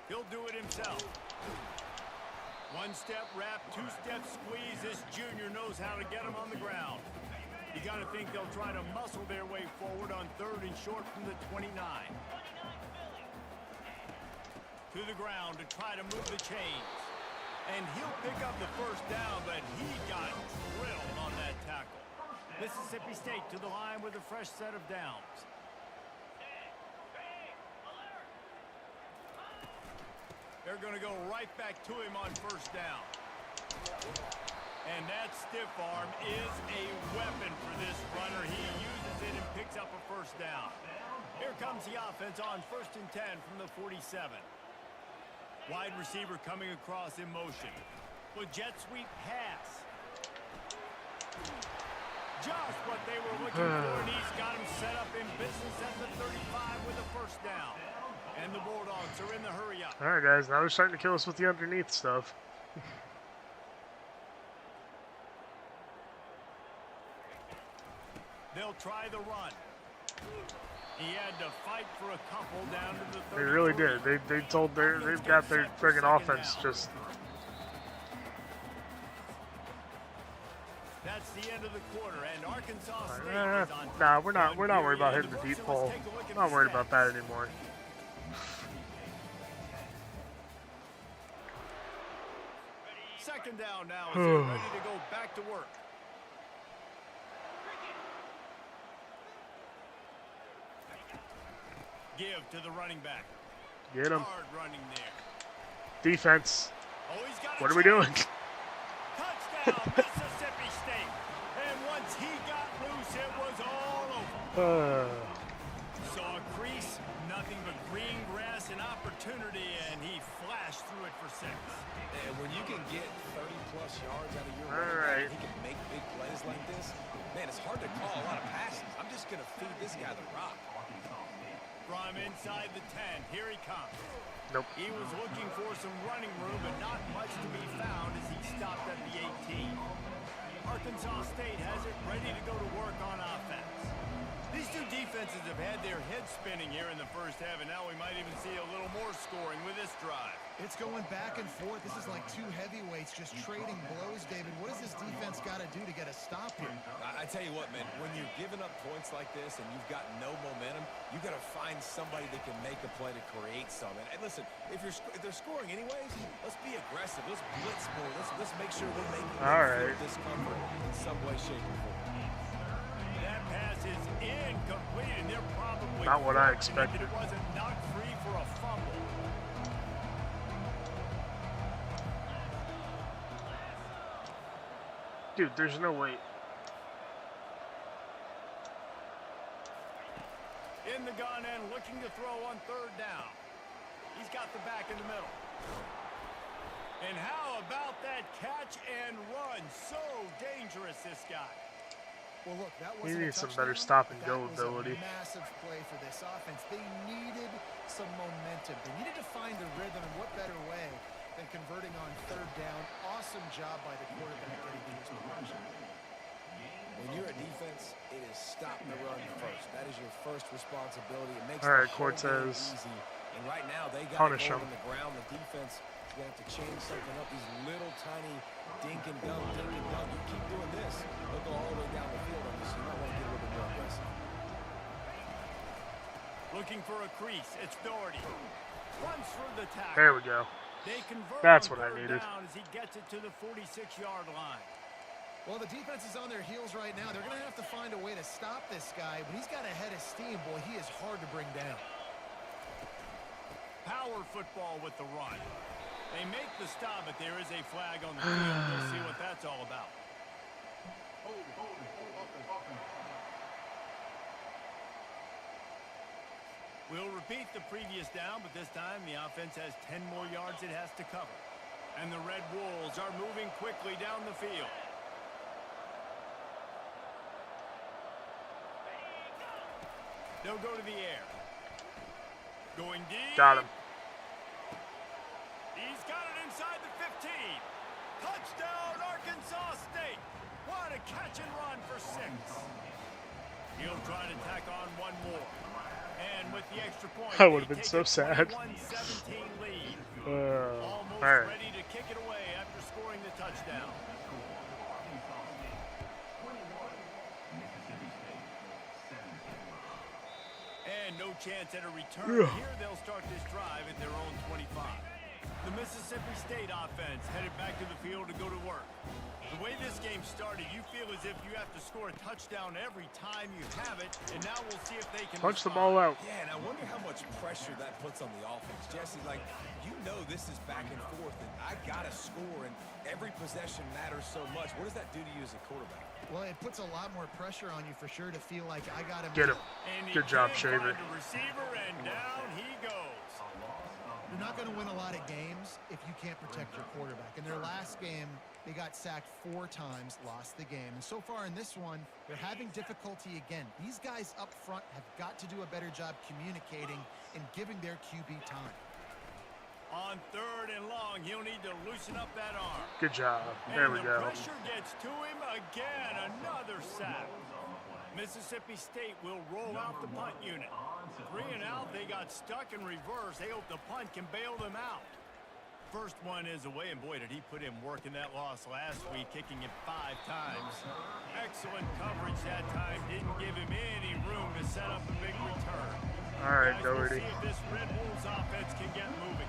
He'll do it himself. One-step wrap, two-step squeeze. This junior knows how to get him on the ground. You got to think they'll try to muscle their way forward on third and short from the 29. To the ground to try to move the chains. And he'll pick up the first down, but he got drilled on that tackle. Mississippi State to the line with a fresh set of downs. They're going to go right back to him on first down. And that stiff arm is a weapon for this runner. He uses it and picks up a first down. Here comes the offense on 1st and 10 from the 47. Wide receiver coming across in motion. With jet sweep pass. Just what they were looking for, and he's got him set up in business at the 35 with a first down. And the Bulldogs are in the hurry up. All right, guys. Now they're starting to kill us with the underneath stuff. They'll try the run. He had to fight for a couple down to the 33. They really did. They've got their friggin' offense just. That's the end of the quarter, and Arkansas State is on. Nah, we're not worried about hitting the deep ball. Not worried about that anymore. Second down now as they're ready to go back to work. Give to the running back. Get him. Hard running there. Defense. Oh, he's got What are we doing? Touchdown, Mississippi State. And once he got loose, it was all over. Saw a crease, nothing but green grass and opportunity, and he flashed through it for 6. And when you can get 30-plus yards out of your All running right. back, he can make big plays like this, man, it's hard to call a lot of passes. I'm just going to feed this guy the rock. From inside the 10, here he comes. Nope. He was looking for some running room, but not much to be found as he stopped at the 18. Arkansas State has it ready to go to work on offense. These two defenses have had their heads spinning here in the first half, and now we might even see a little more scoring with this drive. It's going back and forth. This is like two heavyweights just trading blows, David. What does this defense got to do to get a stop here? I tell you what, man, when you're giving up points like this and you've got no momentum, you got to find somebody that can make a play to create some. And listen, if they're scoring anyways, let's be aggressive. Let's blitz more. Let's make sure we're making them feel discomfort in some way, shape, or form. That pass is incomplete, and they're probably Not what I expected. It wasn't knocked free for a fumble. Dude, there's no way. In the gun and looking to throw on third down. He's got the back in the middle. And how about that catch and run? So dangerous, this guy. Well, look, that He wasn't needs a some better touchdown, stop and but go that was ability. a massive play for this offense. They needed some momentum. They needed to find a rhythm, and what better way than converting on third down. Awesome job by the quarterback getting to his progression. When you're a defense, it is stop the run first. That is your first responsibility. It makes All right, the whole game Cortez. easy. And right now, they got Punish it him. on the ground. The defense is going to have to change something up. These little tiny dink and dunk, dink and dunk. You keep doing this, they'll go all the way down the field on this. You might want to get a little bit more aggressive. Looking for a crease. It's Doherty. Runs through the tackle. There we go. They convert That's on what I third needed. down as he gets it to the 46-yard line. Well, the defense is on their heels right now. They're going to have to find a way to stop this guy. When he's got a head of steam, boy, he is hard to bring down. Power football with the run. They make the stop, but there is a flag on the field. We'll see what that's all about. We'll repeat the previous down, but this time the offense has 10 more yards it has to cover. And the Red Wolves are moving quickly down the field. They'll go to the air. Going deep. Got him. He's got it inside the 15. Touchdown, Arkansas State. What a catch and run for 6. He'll try to tack on one more. And with the extra point, That would have been so sad. 21-17 lead. all Almost right. ready to kick it away after scoring the touchdown. And no chance at a return. Here they'll start this drive at their own 25. The Mississippi State offense headed back to the field to go to work. The way this game started, you feel as if you have to score a touchdown every time you have it, and now we'll see if they can Punch the respond. ball out. Yeah, and I wonder how much pressure that puts on the offense. Jesse, like, you know this is back and forth, and I got to score, and every possession matters so much. What does that do to you as a quarterback? Well, it puts a lot more pressure on you for sure to feel like I got him. Get him. And he Good job, can't Shaver. find the receiver, and down he goes. You're not going to win a lot of games if you can't protect your quarterback. In their last game, They got sacked 4 times, lost the game. And so far in this one, they're having difficulty again. These guys up front have got to do a better job communicating and giving their QB time. On 3rd and long, he'll need to loosen up that arm. Good job. There we go. The pressure gets to him again. Another sack. Mississippi State will roll out the punt unit. 3 and out. They got stuck in reverse. They hope the punt can bail them out. First one is away, and boy, did he put in work in that loss last week, kicking it 5 times. Excellent coverage that time. Didn't give him any room to set up a big return. All right, Guys, we'll Doherty. see if this Red Bulls offense can get moving.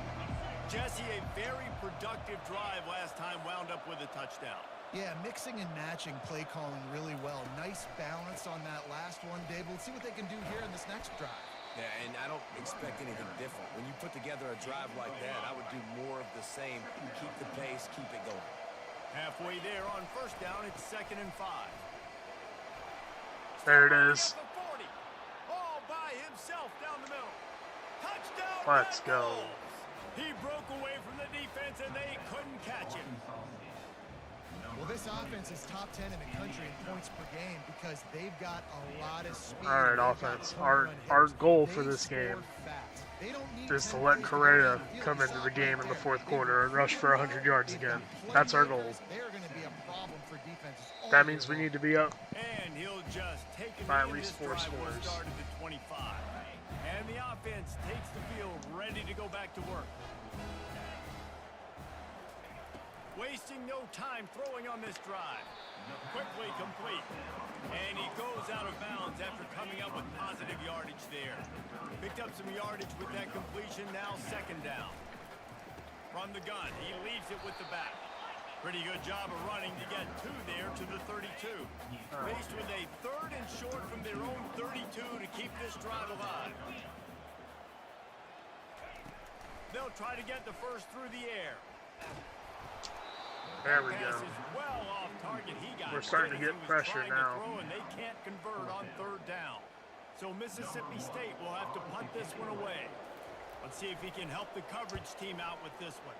Jesse, a very productive drive last time, wound up with a touchdown. Yeah, mixing and matching play calling really well. Nice balance on that last one, Dave. We'll see what they can do here in this next drive. Yeah, and I don't expect anything different. When you put together a drive like that, I would do more of the same. Keep the pace, keep it going. Halfway there on first down, it's 2nd and 5. There it is. At the 40. All by himself down the middle. Touchdown. Let's Red go. Bulls. He broke away from the defense, and they couldn't catch him. Well, this offense is top 10 in the country in points per game because they've got a lot of speed. All right, offense. Our goal for this game is to let Correa come into the game in the 4th quarter and rush for 100 yards again. That's our goal. They're going to be a problem for defenses. That means we need to be up And he'll just take him by at in. least This 4 drive will scores. start at the 25. And the offense takes the field, ready to go back to work. Wasting no time throwing on this drive. Quickly complete. And he goes out of bounds after coming up with positive yardage there. Picked up some yardage with that completion, now 2nd down. From the gun, he leaves it with the back. Pretty good job of running to get 2 there to the 32. Faced with a 3rd and short from their own 32 to keep this drive alive. They'll try to get the first through the air. There we Pass go. is well off target. He got We're starting to hit as get he was pressure trying to now. throw, and they can't convert on 3rd down. So Mississippi State will have to punt this one away. Let's see if he can help the coverage team out with this one.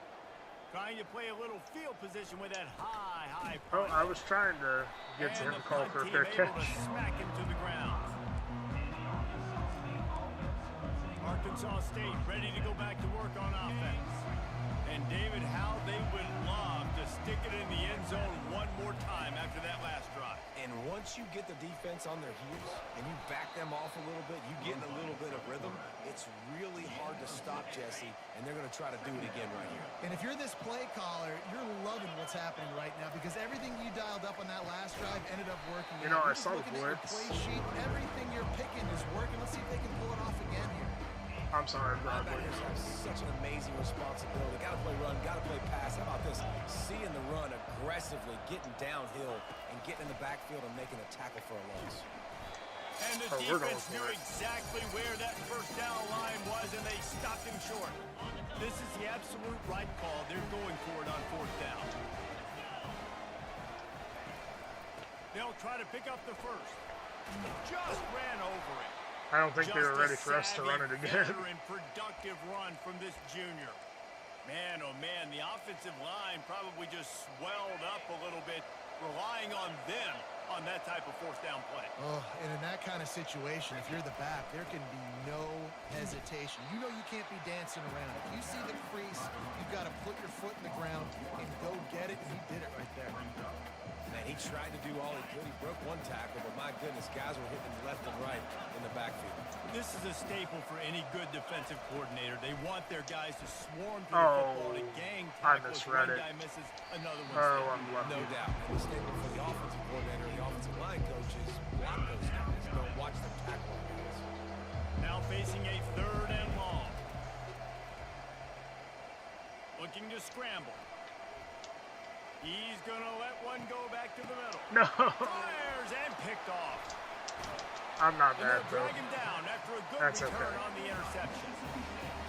Trying to play a little field position with that high Oh, punt. I was trying to get to him And to the call punt for a team fair able catch. to smack him to the ground. Arkansas State ready to go back to work on offense. And David, how they would love to stick it in the end zone one more time after that last drive. And once you get the defense on their heels and you back them off a little bit, you get in a little bit of rhythm, it's really hard to stop Jesse, and they're going to try to do it again right here. And if you're this play caller, you're loving what's happening right now because everything you dialed up on that last drive ended up working. You know, I You're just saw the looking at your blitz. play sheet. Everything you're picking is working. Let's see if they can pull it off again here. I'm sorry, Brad. Linebackers have such an amazing responsibility. Got to play run, got to play pass. How about this? Seeing the run aggressively, getting downhill, and getting in the backfield and making a tackle for a loss. And the Oh, we're going defense for knew it. exactly where that first down line was, and they stopped him short. This is the absolute right call. They're going for it on 4th down. They'll try to pick up the first. Just ran over it. I don't think Just they were ready a for us to run it savvy, again. veteran, productive run from this junior. Man, oh man, the offensive line probably just swelled up a little bit, relying on them on that type of 4th down play. Oh, and in that kind of situation, if you're the back, there can be no hesitation. You know you can't be dancing around. If you see the crease, you've got to put your foot in the ground and go get it, and he did it right there. Man, he tried to do all he could. He broke one tackle, but my goodness, guys were hitting him left and right in the backfield. This is a staple for any good defensive coordinator. They want their guys to swarm to the Oh, football, to gang I tackles. misread One it. guy misses, another one Oh, stays. I'm lucky. No doubt. And the statement for the offensive coordinator, the offensive line coaches, block those guys. Don't watch them tackle guys. Now facing a 3rd and long. Looking to scramble. He's going to let one go back to the middle. No, Fires and picked off. I'm not And bad, they'll though. drag him down after a good That's return okay. on the interception.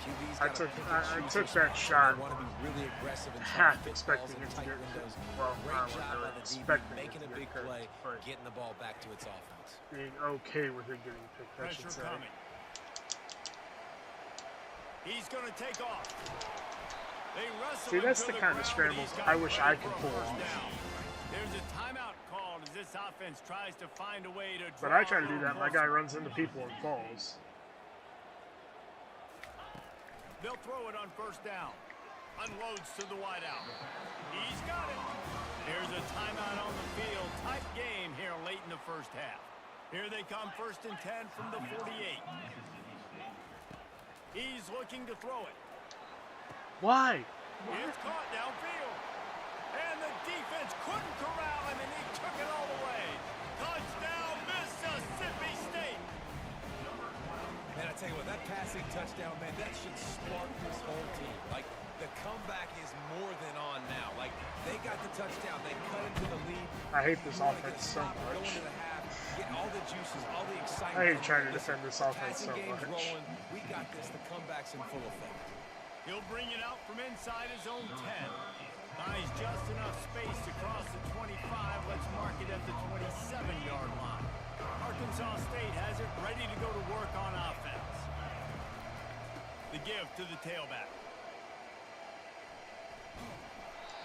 QB's I gotta took- pick and I choose took their that spots. shot They want to be really aggressive and half try to fit expecting balls in it to tight get- windows. well, Great I wasn't job really by the DB expecting it making to a get big picked, play, but- getting the ball back to its offense. Being okay with it getting picked, I should Pressure say. coming. He's going to take off. They wrestle See, him that's to the the kind of ground, scrambles but he's got I wish I ready could for a pull first off. down. There's a timeout called as this offense tries to find a way to But draw I try to a do little that. My closer. guy runs into people and falls. They'll throw it on first down. Unloads to the wideout. He's got it. Here's a timeout on the field. Tight game here late in the first half. Here they come, 1st and 10 from the 48. He's looking to throw it. Why? It's caught downfield. And the defense couldn't corral him, and he took it all the way. Touchdown, Mississippi State. Man, I tell you what, that passing touchdown, man, that should spark this whole team. Like, the comeback is more than on now. Like, they got the touchdown. They cut into the lead. I hate this You wanna offense get a so stop, go much. into the half, get all the juices, all the excitement. I hate trying to defend this offense Passing so game's much. rolling. We got this. The comeback's in full effect. He'll bring it out from inside his own 10. Buys just enough space to cross the 25. Let's mark it at the 27-yard line. Arkansas State has it ready to go to work on offense. The give to the tailback.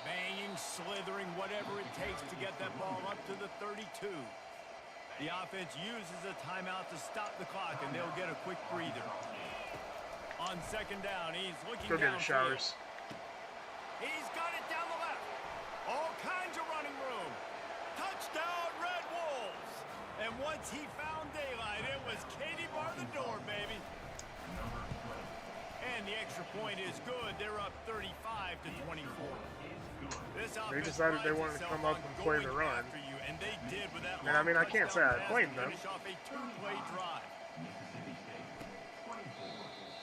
Banging, slithering, whatever it takes to get that ball up to the 32. The offense uses a timeout to stop the clock, and they'll get a quick breather. On 2nd down, he's looking Go get the downfield. showers. He's got it down the left. All kinds of running room. Touchdown, Red Wolves. And once he found daylight, it was Katie bar the door, baby. And the extra point is good. They're up 35 to 24. This They decided they wanted to come up and play the run. You, and they did with that And I mean, I can't say I blamed them. finish off a 2-play drive.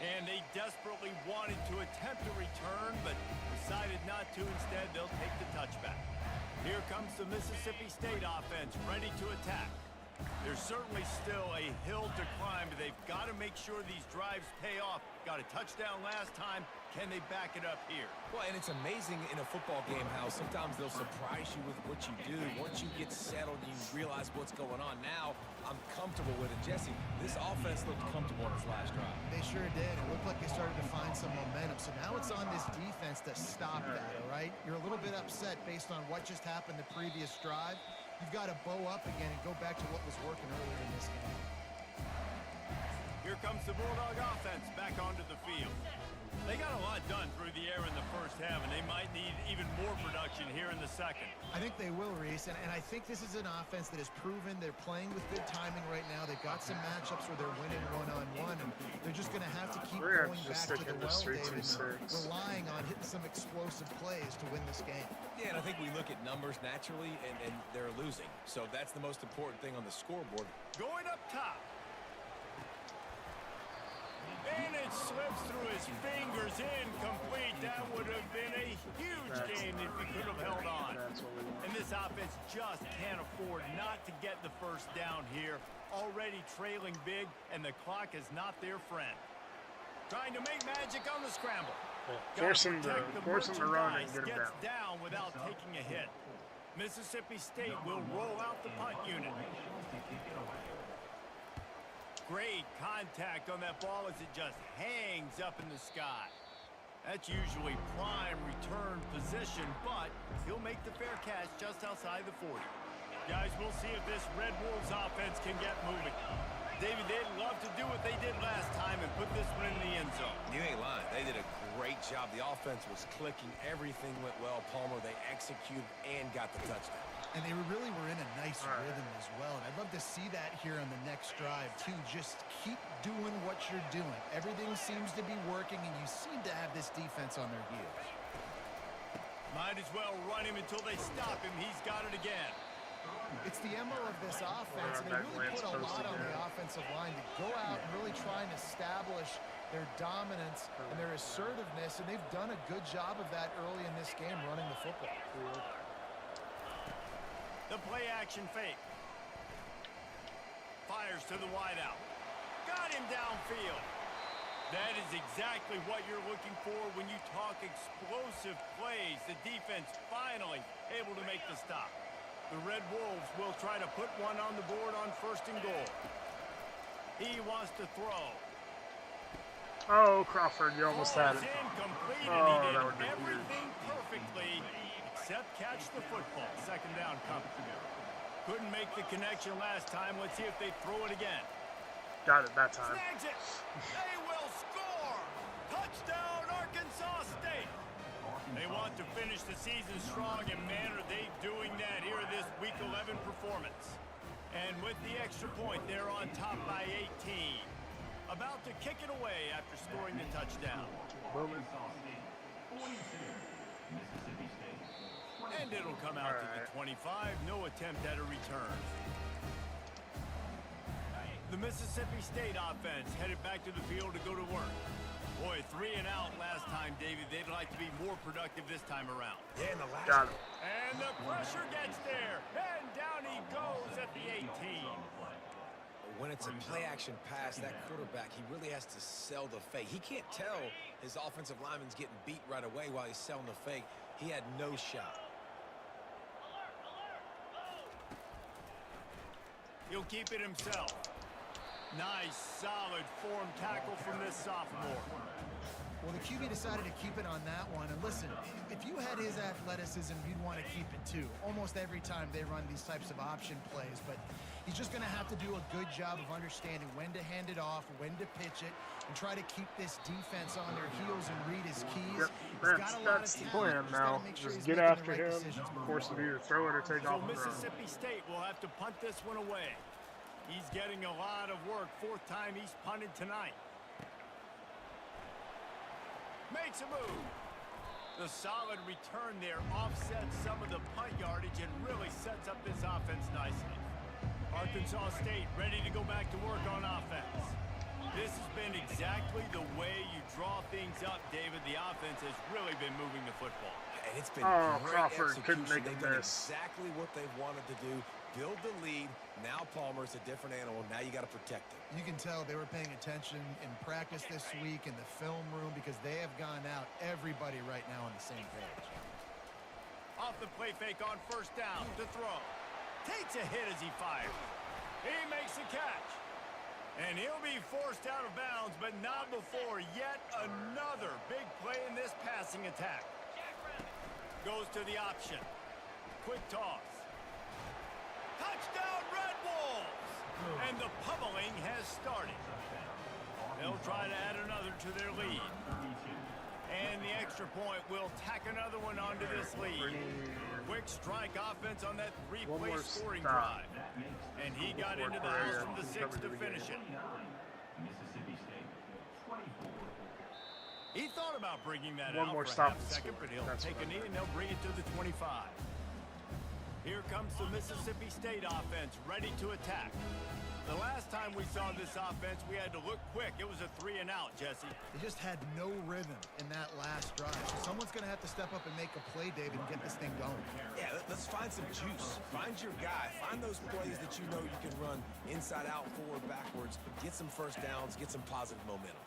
And they desperately wanted to attempt a return, but decided not to. Instead, they'll take the touchback. Here comes the Mississippi State offense, ready to attack. There's certainly still a hill to climb, but they've got to make sure these drives pay off. Got a touchdown last time. Can they back it up here? Well, and it's amazing in a football game how sometimes they'll surprise you with what you do. Once you get settled, you realize what's going on. Now, I'm comfortable with it. Jesse, this offense looked comfortable in its last drive. They sure did. It looked like they started to find some momentum. So now it's on this defense to stop that, all right? You're a little bit upset based on what just happened the previous drive. You've got to bow up again and go back to what was working earlier in this game. Here comes the Bulldog offense back onto the field. They got a lot done through the air in the first half, and they might need even more production here in the second. I think they will, Reese, and I think this is an offense that has proven they're playing with good timing right now. They've got some matchups where they're winning one-on-one, and they're just going to have to keep We're going gonna back have to to stick the into well, street David, 2-6. relying on hitting some explosive plays to win this game. Yeah, and I think we look at numbers naturally, and they're losing. So that's the most important thing on the scoreboard. Going up top. And it slips through his fingers, incomplete. That would have been a huge gain if he could have held on. That's what we want. And this offense just can't afford not to get the first down here. Already trailing big, and the clock is not their friend. Trying to make magic on the scramble. Force him to run and get him Gets down. down without taking a hit. Mississippi State will roll out the punt unit. Great contact on that ball as it just hangs up in the sky. That's usually prime return position, but he'll make the fair catch just outside the 40. Guys, we'll see if this Red Wolves offense can get moving. David, they'd love to do what they did last time and put this one in the end zone. You ain't lying. They did a great job. The offense was clicking. Everything went well. Palmer, they executed and got the touchdown. And they really were in a nice rhythm as well. And I'd love to see that here on the next drive, too. Just keep doing what you're doing. Everything seems to be working, and you seem to have this defense on their heels. Might as well run him until they stop him. He's got it again. It's the MO of this offense, and they really put a lot on the offensive line to go out and really try and establish their dominance and their assertiveness, and they've done a good job of that early in this game running the football. The play action fake. Fires to the wideout. Got him downfield. That is exactly what you're looking for when you talk explosive plays. The defense finally able to make the stop. The Red Wolves will try to put one on the board on 1st and goal. He wants to throw. Oh, Crawford, you almost had it. Incomplete, Oh, and he that did would be huge. everything perfectly except catch the football. Second down coming. Couldn't make the connection last time. Let's see if they throw it again. Got it that time. Snags it. They will score. Touchdown, Arkansas State. They want to finish the season strong, and man, are they doing that here in this Week 11 performance. And with the extra point, they're on top by 18. About to kick it away after scoring the touchdown. And it'll come out to the 25. No attempt at a return. The Mississippi State offense headed back to the field to go to work. Boy, 3 and out last time, David. They'd like to be more productive this time around. Yeah, and the last. Got it. And the pressure gets there. And down he goes at the 18. When it's a play-action pass, that quarterback, he really has to sell the fake. He can't tell his offensive lineman's getting beat right away while he's selling the fake. He had no shot. He'll keep it himself. Nice, solid form tackle from this sophomore. Well, the QB decided to keep it on that one. And listen, if you had his athleticism, you'd want to keep it too. Almost every time they run these types of option plays. But he's just going to have to do a good job of understanding when to hand it off, when to pitch it, and try to keep this defense on their heels and read his keys. Yep, that's the plan now. Just get after him, force him to either throw it or take off and run. Mississippi State will have to punt this one away. He's getting a lot of work. 4th time he's punted tonight. Makes a move. The solid return there offsets some of the punt yardage and really sets up this offense nicely. Arkansas State ready to go back to work on offense. This has been exactly the way you draw things up, David. The offense has really been moving the football. And it's been great Crawford couldn't execution. make They've him done miss. exactly what they've wanted to do. Build the lead. Now Palmer's a different animal. Now you got to protect him. You can tell they were paying attention in practice this week in the film room because they have gone out, everybody right now on the same page. Off the play fake on 1st down to throw. Takes a hit as he fires. He makes the catch. And he'll be forced out of bounds, but not before yet another big play in this passing attack. Goes to the option. Quick toss. Touchdown, Red Wolves! And the pummeling has started. They'll try to add another to their lead. And the extra point will tack another one onto this lead. Quick strike offense on that 3-play scoring drive. And he got into the house from the 6 to finish it. He thought about bringing that out more for a stop half and second, score. but he'll That's take a what I knee and they'll bring it to the 25. Here comes the Mississippi State offense ready to attack. The last time we saw this offense, we had to look quick. It was a 3 and out, Jesse. They just had no rhythm in that last drive. So someone's going to have to step up and make a play, David, and get this thing going. Yeah, let's find some juice. Find your guy. Find those plays that you know you can run inside out, forward, backwards. Get some 1st downs. Get some positive momentum.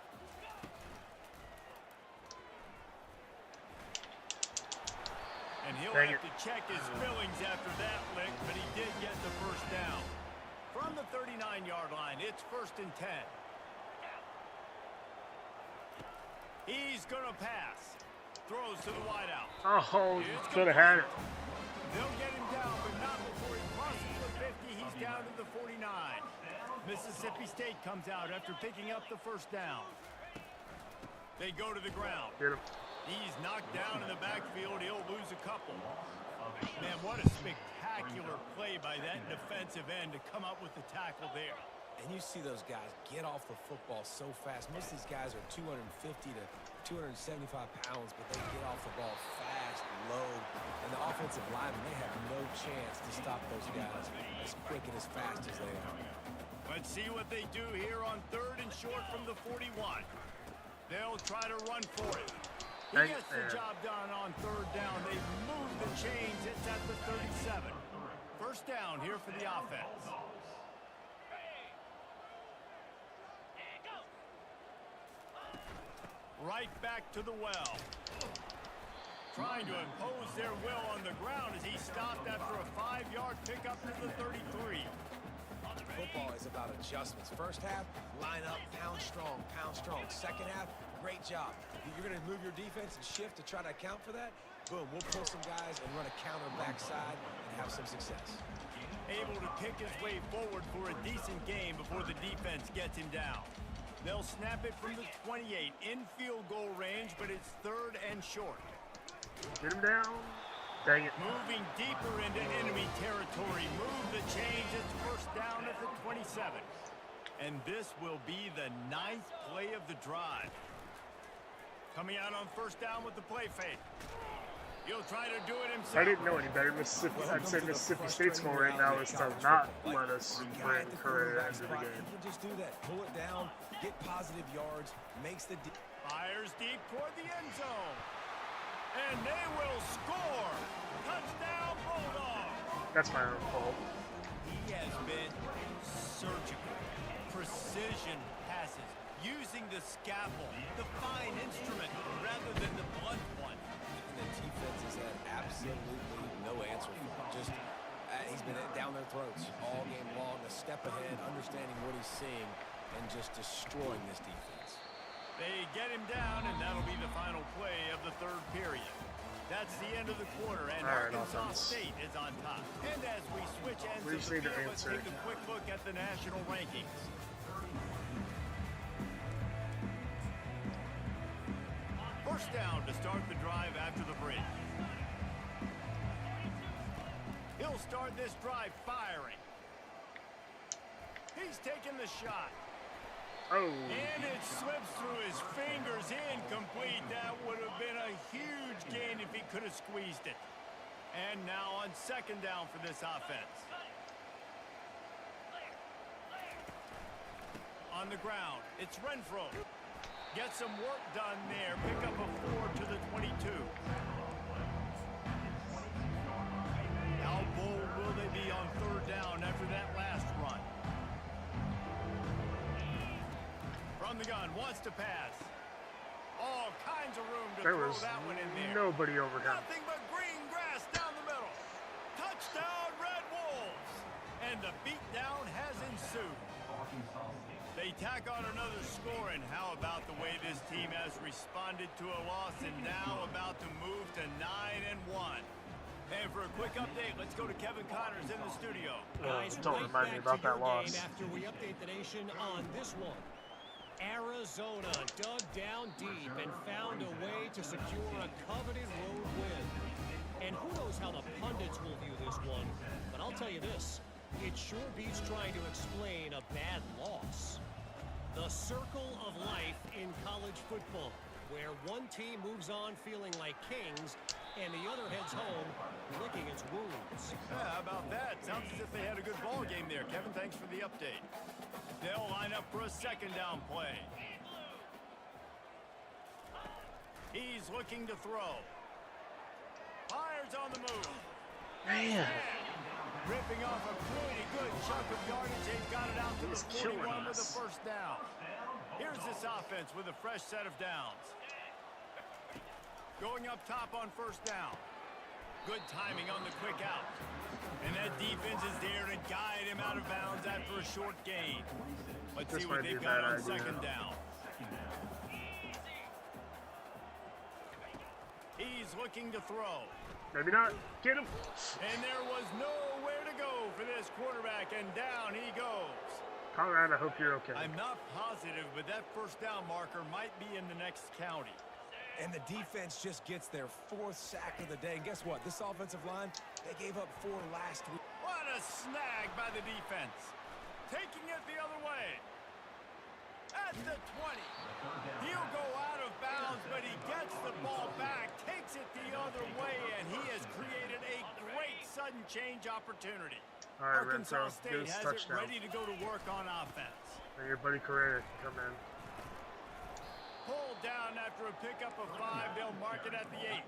And he'll have to check his fillings after that lick, but he did get the 1st down. From the 39-yard line, it's 1st and 10. He's going to pass. Throws to the wideout. Oh, could have had it. They'll get him down, but not before he crosses the 50. He's down to the 49. Mississippi State comes out after picking up the 1st down. They go to the ground. Get him. He's knocked down in the backfield. He'll lose a couple. Man, what a spectacular play by that defensive end to come up with the tackle there. And you see those guys get off the football so fast. Most of these guys are 250 to 275 pounds, but they get off the ball fast, low. And the offensive linemen, they have no chance to stop those guys as quick and as fast as they are. Let's see what they do here on 3rd and short from the 41. They'll try to run for it. He gets the job done on 3rd down. They move the chains. It's at the 37. 1st down here for the offense. Right back to the well. Trying to impose their will on the ground as he stopped after a 5-yard pickup to the 33. Football is about a adjustments. First half, line up, pound strong, pound strong. Second half, great job. You're going to move your defense and shift to try to account for that? Boom, we'll pull some guys and run a counter backside and have some success. Able to pick his way forward for a decent game before the defense gets him down. They'll snap it from the 28 in field goal range, but it's 3rd and short. Get him down. Dang it. Moving deeper into enemy territory. Move the change. It's first down at the 27. And this will be the 9th play of the drive. Coming out on first down with the play fake. He'll try to do it himself. I didn't know any better. Mississippi, I'd say Mississippi State's goal right now is to not let us bring Correa into the game. You can just do that. Pull it down, get positive yards, makes the... Fires deep toward the end zone. And they will score. Touchdown, Bulldogs. That's my own fault. He has been surgical. Precision passes. Using the scalpel, the fine instrument, rather than the blunt one. And the defense has had absolutely no answer for him. Just, he's been down their throats all game long, a step ahead, understanding what he's seeing, and just destroying this defense. They get him down, and that'll be the final play of the 3rd period. That's the end of the quarter, and Arkansas State is on top. And as we switch ends of the field, let's take a quick look at the national rankings. First down to start the drive after the break. He'll start this drive firing. He's taking the shot. Oh. And it slips through his fingers, incomplete. That would have been a huge gain if he could have squeezed it. And now on second down for this offense. On the ground, it's Renfro. Get some work done there. Pick up a 4 to the 22. How bold will they be on third down after that last run? From the gun, wants to pass. All kinds of room to throw that one in there. Nobody over him. Nothing but green grass down the middle. Touchdown, Red Wolves. And the beatdown has ensued. They tack on another score, and how about the way this team has responded to a loss and now about to move to 9-1. And for a quick update, let's go to Kevin Connors in the studio. Guys, don't remind me about that loss. After we update the nation on this one. Arizona dug down deep and found a way to secure a coveted road win. And who knows how the pundits will view this one, but I'll tell you this, it sure beats trying to explain a bad loss. The circle of life in college football, where one team moves on feeling like kings and the other heads home licking its wounds. Yeah, how about that? Sounds as if they had a good ball game there. Kevin, thanks for the update. They'll line up for a second down play. He's looking to throw. Fires on the move. Man. Ripping off a pretty good chunk of yardage. They've got it out to the 41 with a first down. Here's this offense with a fresh set of downs. Going up top on first down. Good timing on the quick out. And that defense is there to guide him out of bounds after a short gain. Let's see what they've got on second down. He's looking to throw. Maybe not. Get him. And there was nowhere to go for this quarterback, and down he goes. Conrad, I hope you're okay. I'm not positive, but that first down marker might be in the next county. And the defense just gets their 4th sack of the day. And guess what? This offensive line, they gave up 4 last week. What a snag by the defense. Taking it the other way. At the 20. He'll go out of bounds, but he gets the ball back, takes it the other way, and he has created a great sudden change opportunity. All right, Arkansas Renfro, State has it ready to go to work on offense. And your buddy Correa can come in. Pulled down after a pickup of 5. They'll mark it at the 8.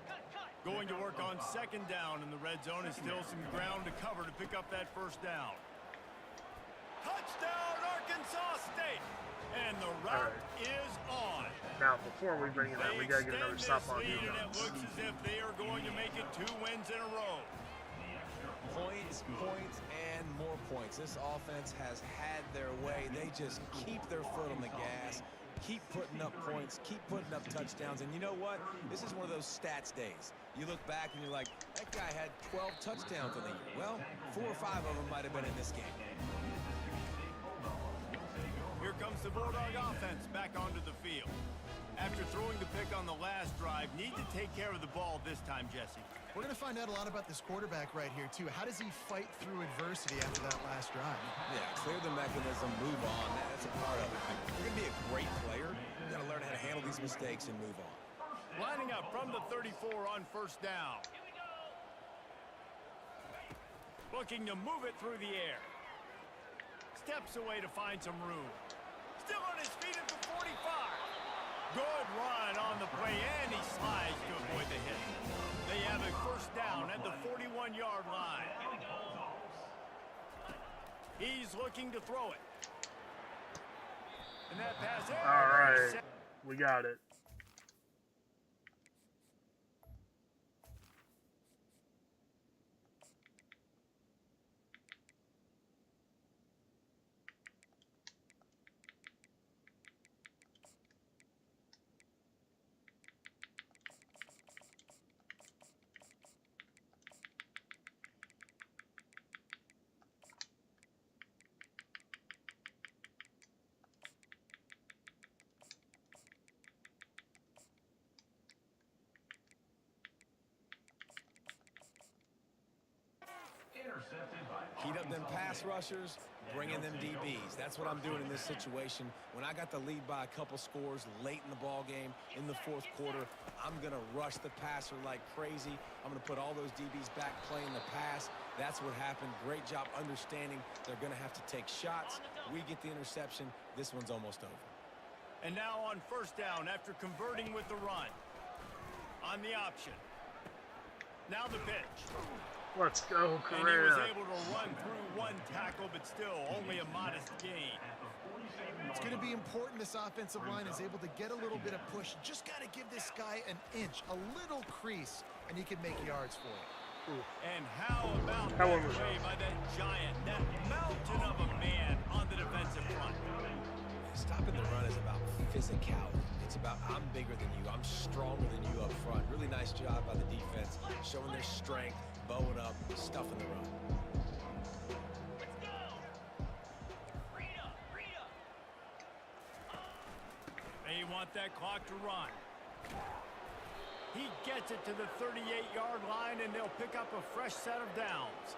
Going to work on second down in the red zone is still some ground to cover to pick up that first down. Touchdown, Arkansas State! And the route is on. Now, before we bring it up, we got to get another stop on defense. defense. It looks as if they are going to make it 2 wins in a row. Points, points, and more points. This offense has had their way. They just keep their foot on the gas, keep putting up points, keep putting up touchdowns. And you know what? This is one of those stats days. You look back and you're like, that guy had 12 touchdowns on the year. Well, 4 or 5 of them might have been in this game. Here comes the Bulldog offense back onto the field. After throwing the pick on the last drive, need to take care of the ball this time, Jesse. We're going to find out a lot about this quarterback right here, too. How does he fight through adversity after that last drive? Yeah, clear the mechanism, move on. That's a part of it. If you're going to be a great player, you got to learn how to handle these mistakes and move on. Lining up from the 34 on first down. Looking to move it through the air. Steps away to find some room. Still on his feet at the 45. Good run on the play, and he slides to avoid the hit. They have a first down at the 41-yard line. He's looking to throw it. And that pass. All right, we got it. Heat up them pass rushers, bring in them DBs. That's what I'm doing in this situation. When I got the lead by a couple scores late in the ball game, in the fourth quarter, I'm going to rush the passer like crazy. I'm going to put all those DBs back playing the pass. That's what happened. Great job understanding they're going to have to take shots. We get the interception. This one's almost over. And now on first down after converting with the run. On the option. Now the pitch. Let's go, And he was Correa. able to run through one tackle, but still only a modest gain. It's going to be important this offensive line is able to get a little bit of push. Just got to give this guy an inch, a little crease, and he can make yards for it. And how about that play by that giant, that mountain of a man on the defensive front? Stopping the run is about physicality. It's about I'm bigger than you. I'm stronger than you up front. Really nice job by the defense, showing their strength, bowing up, stuffing the run. They want that clock to run. He gets it to the 38-yard line, and they'll pick up a fresh set of downs.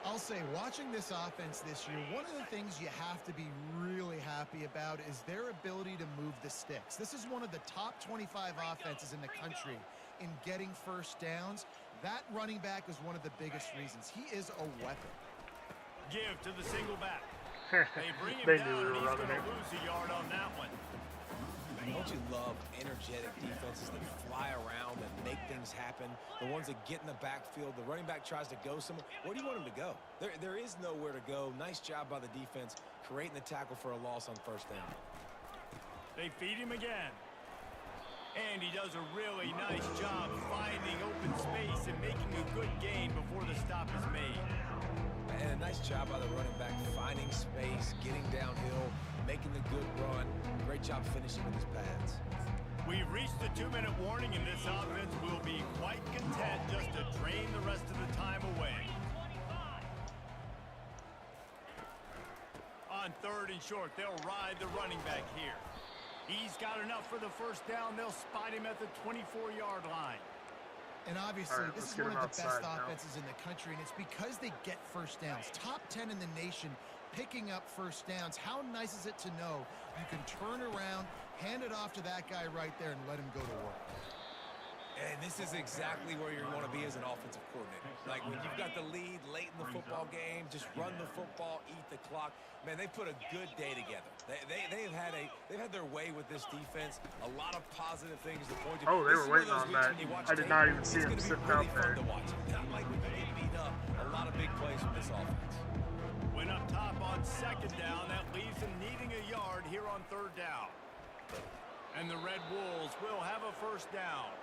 I'll say, watching this offense this year, one of the things you have to be really happy about is their ability to move the sticks. This is one of the top 25 offenses in the country in getting first downs. That running back is one of the biggest reasons. He is a weapon. Give to the single back. They bring him They down, knew we and were he's running going it. to lose a yard on that one. Don't you love energetic defenses that fly around and make things happen? The ones that get in the backfield, the running back tries to go somewhere. Where do you want him to go? There is nowhere to go. Nice job by the defense, creating the tackle for a loss on first down. They feed him again. And he does a really nice job finding open space and making a good gain before the stop is made. And a nice job by the running back, finding space, getting downhill, making the good run. Great job finishing with his pads. We've reached the 2-minute warning, and this offense will be quite content just to drain the rest of the time away. On third and short, they'll ride the running back here. He's got enough for the first down. They'll spot him at the 24-yard line. And obviously, All right, this is let's get one him of the best outside now. offenses in the country, and it's because they get first downs. Top 10 in the nation picking up first downs. How nice is it to know you can turn around, hand it off to that guy right there, and let him go to work? And this is exactly where you want to be as an offensive coordinator. Like when you've got the lead late in the football game, just run the football, eat the clock. Man, they put a good day together. They've had their way with this defense. A lot of positive things to point to. Oh, they This were is one of waiting those on weeks that. when you watch I did tape, not even see it's him gonna be sitting really out fun there. to watch. Not like when you get beat up. A lot of big plays from this offense. When up top on second down, that leaves them needing a yard here on third down. And the Red Wolves will have a first down.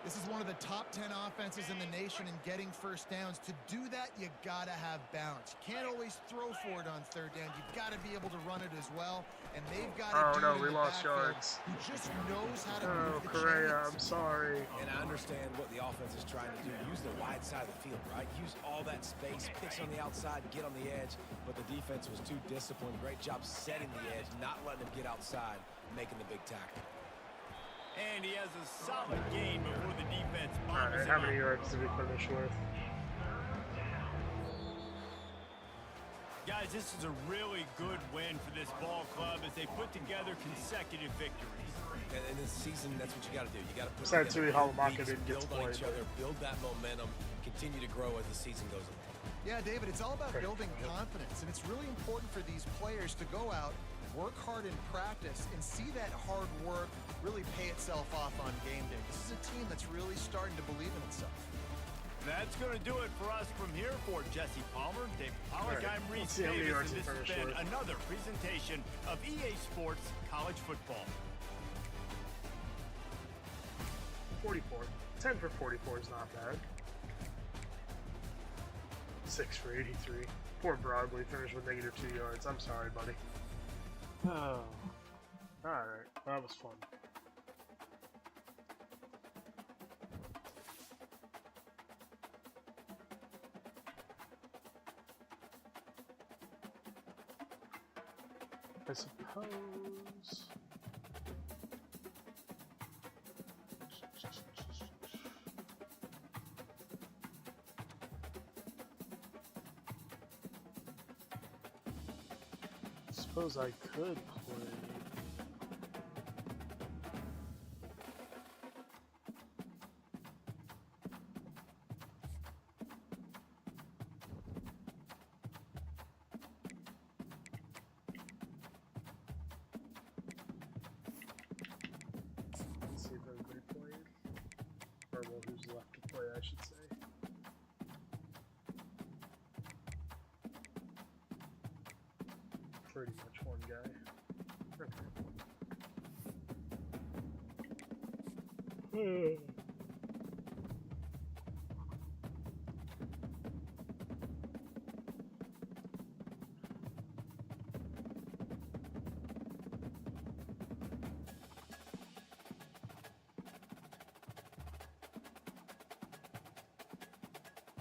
This is one of the top 10 offenses in the nation in getting first downs. To do that, you gotta have balance. You can't always throw for it on third down. You've got to be able to run it as well. And they've got to do it in we the lost backfield, yards. who just knows how to Oh, move the Correa, chains. I'm sorry. And I understand what the offense is trying to do. Use the wide side of the field, right? Use all that space, picks on the outside, get on the edge. But the defense was too disciplined. Great job setting the edge, not letting them get outside, making the big tackle. And he has a solid gain before the defense Alright, bombs how him many up. yards did we finish with? Guys, this is a really good win for this ball club as they put together consecutive victories. And in this season, that's what you got to do. You got to put Besides together Tui good Halamaka weeks, didn't get to build on play, each but- other, build that momentum, continue to grow as the season goes along. Yeah, David, it's all about building confidence, and it's really important for these players to go out, work hard in practice, and see that hard work really pay itself off on game day. This is a team that's really starting to believe in itself. That's going to do it for us from here. For Jesse Palmer, Dave Pollock, Right. I'm Reese Let's see how many Davis, yards and he this has finished been with. another presentation of EA Sports College Football. 44. 10 for 44 is not bad. 6 for 83. Poor Broadway finished with -2 yards. I'm sorry, buddy. Oh. Alright, that was fun. I suppose... suppose I could play. Let's see if everybody played. Or well, who's left to play, I should say. Pretty much one guy. Okay.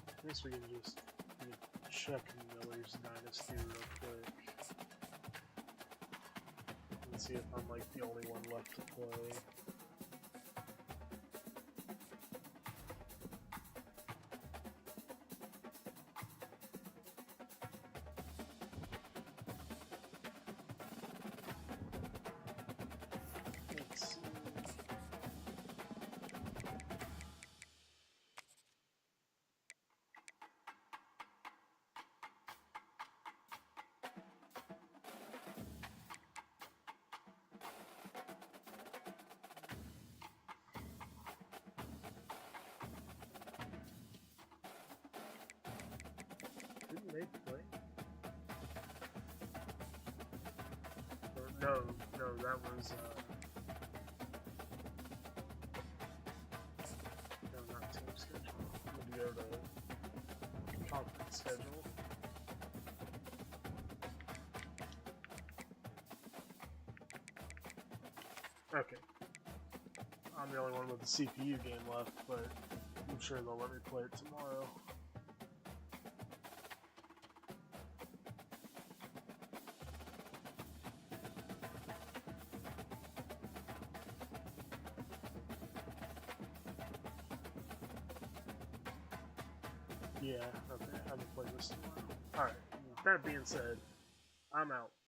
I guess we can just check Miller's Dynasty real quick. And see if I'm like the only one left to play. Let's see. Didn't they play? Or, no, that was, no, not team schedule. I'm gonna go to conference schedule. Okay. I'm the only one with the CPU game left, but I'm sure they'll let me play it tomorrow. Yeah, okay, I can play this tomorrow. Alright, that being said, I'm out.